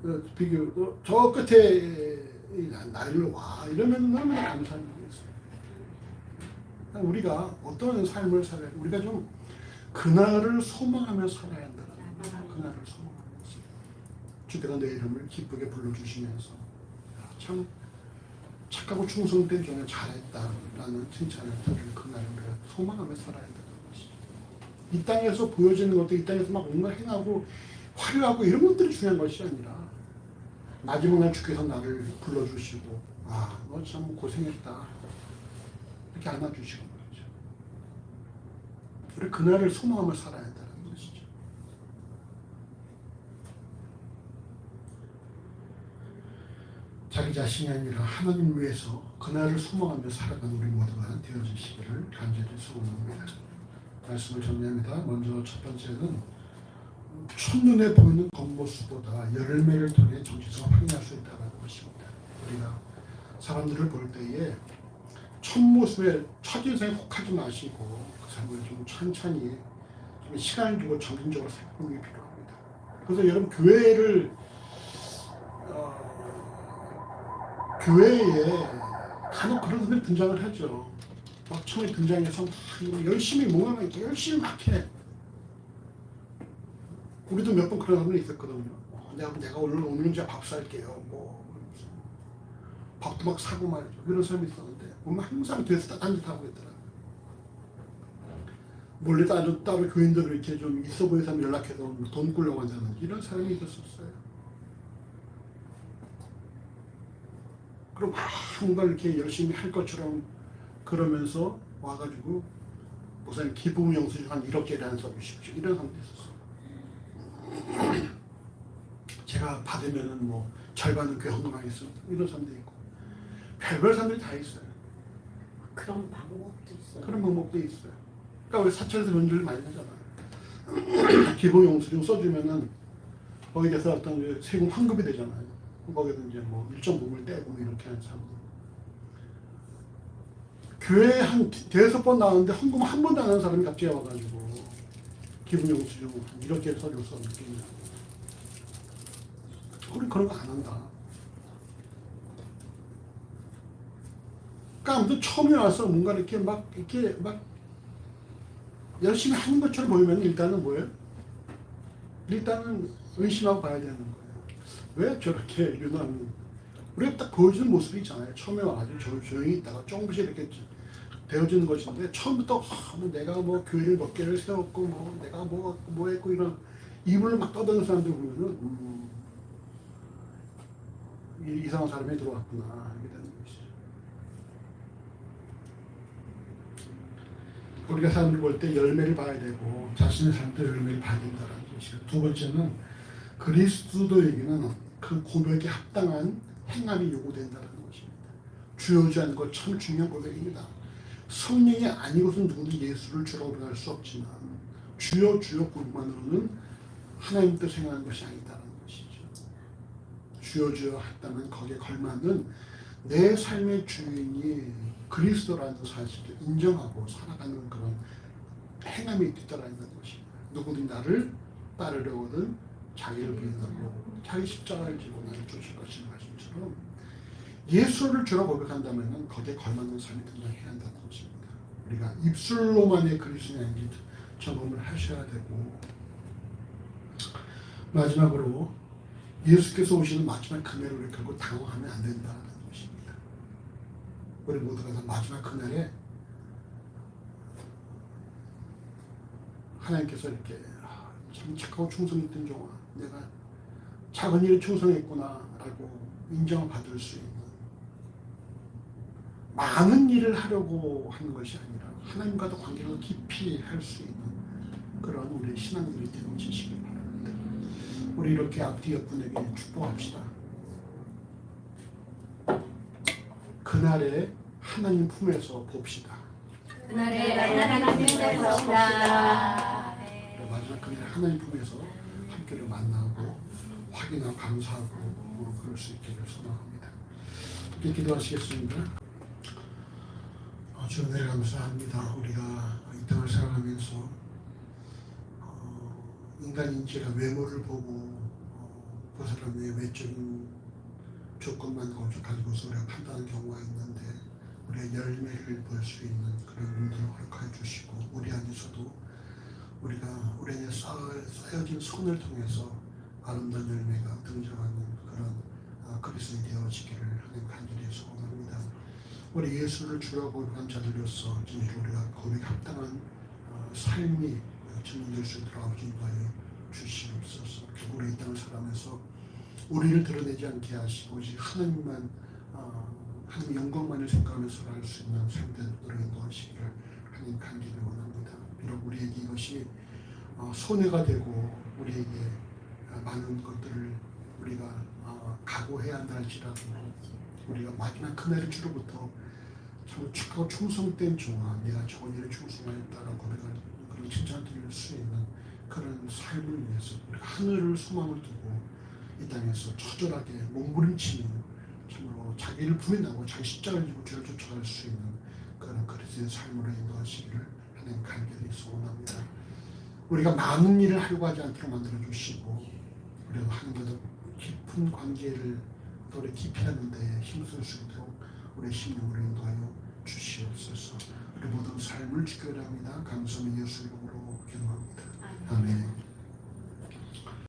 저 끝에 나를 와. 이러면 얼마나 감사하겠어요. 우리가 어떤 삶을 살아야 돼? 우리가 좀 그날을 소망하며 살아야 한다. 그날을 소망하면서 주께서 내 이름을 기쁘게 불러주시면서 참 착하고 충성된 종에 잘했다라는 칭찬을 들을 그날을 우리가 소망하며 살아야 한다는 것이죠. 이 땅에서 보여지는 것도 이 땅에서 막 뭔가 행하고 화려하고 이런 것들이 중요한 것이 아니라 마지막 날 주께서 나를 불러주시고 너 참 고생했다 이렇게 안아주시고 말이죠. 우리 그날을 소망하며 살아야 한다는 것이죠. 자기 자신이 아니라 하나님을 위해서 그날을 소망하며 살아가는 우리 모두가 되어주시기를 간절히 소원합니다. 말씀을 정리합니다. 먼저 첫 번째는 첫눈에 보이는 겉모습보다 열매를 통해 정체성을 확인할 수 있다는 것입니다. 우리가 사람들을 볼 때에 첫모습에 첫인상에 혹하지 마시고 그 사람을 좀 천천히 좀 시간을 두고 점진적으로 살펴보는 게 필요합니다. 그래서 여러분 교회에 간혹 그런 분들이 등장을 하죠. 막 처음에 등장해서 막 열심히 뭔가 열심히 막 해. 우리도 몇 번 그런 사람이 있었거든요. 내가 오늘 이제 밥 살게요. 밥도 막 사고 말이죠. 그런 사람이 있었는데 보면 항상 뒤에서 딴짓하고 있더라고요. 몰래 따로 교인들을 이렇게 좀 있어 보이는 사람 연락해서 돈 꾸려고 한다든지 이런 사람이 있었어요. 그럼 막 뭔가 이렇게 열심히 할 것처럼 그러면서 와가지고 목사님 기부금 영수증 한 1억 개를 써주십시오. 이런 사람도 있었어요. 제가 받으면은 뭐 절반은 교회 헌금하겠습니다. 이런 사람도 있고 별별 사람들이 다 있어요. 그런 방법도 있어요. 그런 방법도 있어요. 그러니까 우리 사찰에서 그런 일을 많이 하잖아요. 기부 영수증 써주면은 거기에 대해서 어떤 세금 환급이 되잖아요. 거기서 이제 뭐 일정 부분을 떼고 이렇게 하는 사람들. 교회에 한 5번 나왔는데 헌금 한 번도 안 하는 사람이 갑자기 와가지고 기부 영수증 이렇게 써줘서 느끼냐. 우리 그런 거 안 한다. 그러니까 아무튼 처음에 와서 뭔가 이렇게 막 열심히 하는 것처럼 보이면 일단은 뭐예요? 일단은 의심하고 봐야 되는 거예요. 왜 저렇게 유난 우리가 딱 보여주는 모습이 있잖아요. 처음에 아주 조용히 있다가 조금씩 이렇게 되어지는 것인데 처음부터 뭐 내가 뭐 교회를 몇 개를 세웠고 뭐 내가 뭐 했고 이런 이불을 막 떠드는 사람들 보면은 이상한 사람이 들어왔구나 이렇게 되는 것이죠. 우리가 사람들 볼 때 열매를 봐야 되고 자신의 삶도 열매를 봐야 된다는 것이죠. 두 번째는 그리스도에게는 그 고백에 합당한 행함이 요구된다는 것입니다. 주여주 하는 것 참 중요한 고백입니다. 성령이 아니고선 누구도 예수를 주라고 고백할 수 없지만 주여 주여 고백만으로는 하나님 뜻 행하는 것이 아니다라는 것이죠. 주여 주여 했다면 거기에 걸맞는 내 삶의 주인이 그리스도라는 사실을 인정하고 살아가는 그런 행함이 있다라는 것입니다. 누구든 나를 따르려거든 자기를 부인하고 자기 십자가를 지고 나를 쫓을 것인 말씀처럼 예수를 주라고 고백한다면 거기에 걸맞는 삶이 등장해야 한다는 것입니다. 우리가 입술로만의 그리스도인인지 점검을 하셔야 되고 마지막으로 예수께서 오시는 마지막 그날을 우리 결국 당황하면 안 된다는 것입니다. 우리 모두가 다 마지막 그날에 하나님께서 이렇게 참 착하고 충성했던 종아 내가 작은 일에 충성했구나 라고 인정을 받을 수 있는 많은 일을 하려고 하는 것이 아니라 하나님과도 관계를 깊이 할 수 있는 그런 우리의 신앙들이 되어지시길 바랍니다. 우리 이렇게 앞뒤 옆분에게 축복합시다. 그날에 하나님 품에서 봅시다. 그날에 하나님 품에서 봅시다. 마지막 그날에 하나님 품에서 함께를 만나고 확인하고 감사하고 그럴 수 있기를 소망합니다. 함께 기도하시겠습니다. 주님 은혜를 감사합니다. 우리가 이 땅을 살아가면서 인간인지라 외모를 보고 그 사람의 외적인 조건만 가지고서 우리가 판단하는 경우가 있는데 우리의 열매를 볼 수 있는 그런 눈들을 허락해 주시고 우리 안에서도 우리가 우리 안에 쌓여진 손을 통해서 아름다운 열매가 등장하는 그런 그리스도인이 되어지기를 하나님 간절히 소원합니다. 우리 예수를 주라고 고백한 자들로서 진짜 우리가 거기에 합당한 삶이 증명될 수 있도록 아버지 인도하여 주시옵소서. 결국 우리 이 땅을 살아가면서 우리를 드러내지 않게 하시고 오직 하나님만 하나님 영광만을 생각하면서 살아갈 수 있는 삶들을 인도하시기를 하나님 간절히 원합니다. 비록 우리에게 이것이 손해가 되고 우리에게 많은 것들을 우리가 각오해야 한다 할지라도 우리가 마지막 그날의 주로부터 참 축하고 충성된 종아 내가 저번 일에 충성하였다라고 고백하는 그런 칭찬을 드릴 수 있는 그런 삶을 위해서 우리가 하늘을 소망을 두고 이 땅에서 처절하게 몸부림치는 참으로 자기를 부인하고 자기 십자가를 지고 죄를 쫓아갈 수 있는 그런 그리스도의 삶으로 인도하시기를 하나님 간절히 소원합니다. 우리가 많은 일을 하려고 하지 않도록 만들어 주시고 우리가 하나님과도 깊은 관계를 더 깊이 하는 데 힘쓸 수 있도록 우리의 심령을 인도하여 주시옵소서. 우리 모든 삶을 지켜야 합니다. 감사의 예수 이름으로 기도합니다. 아멘.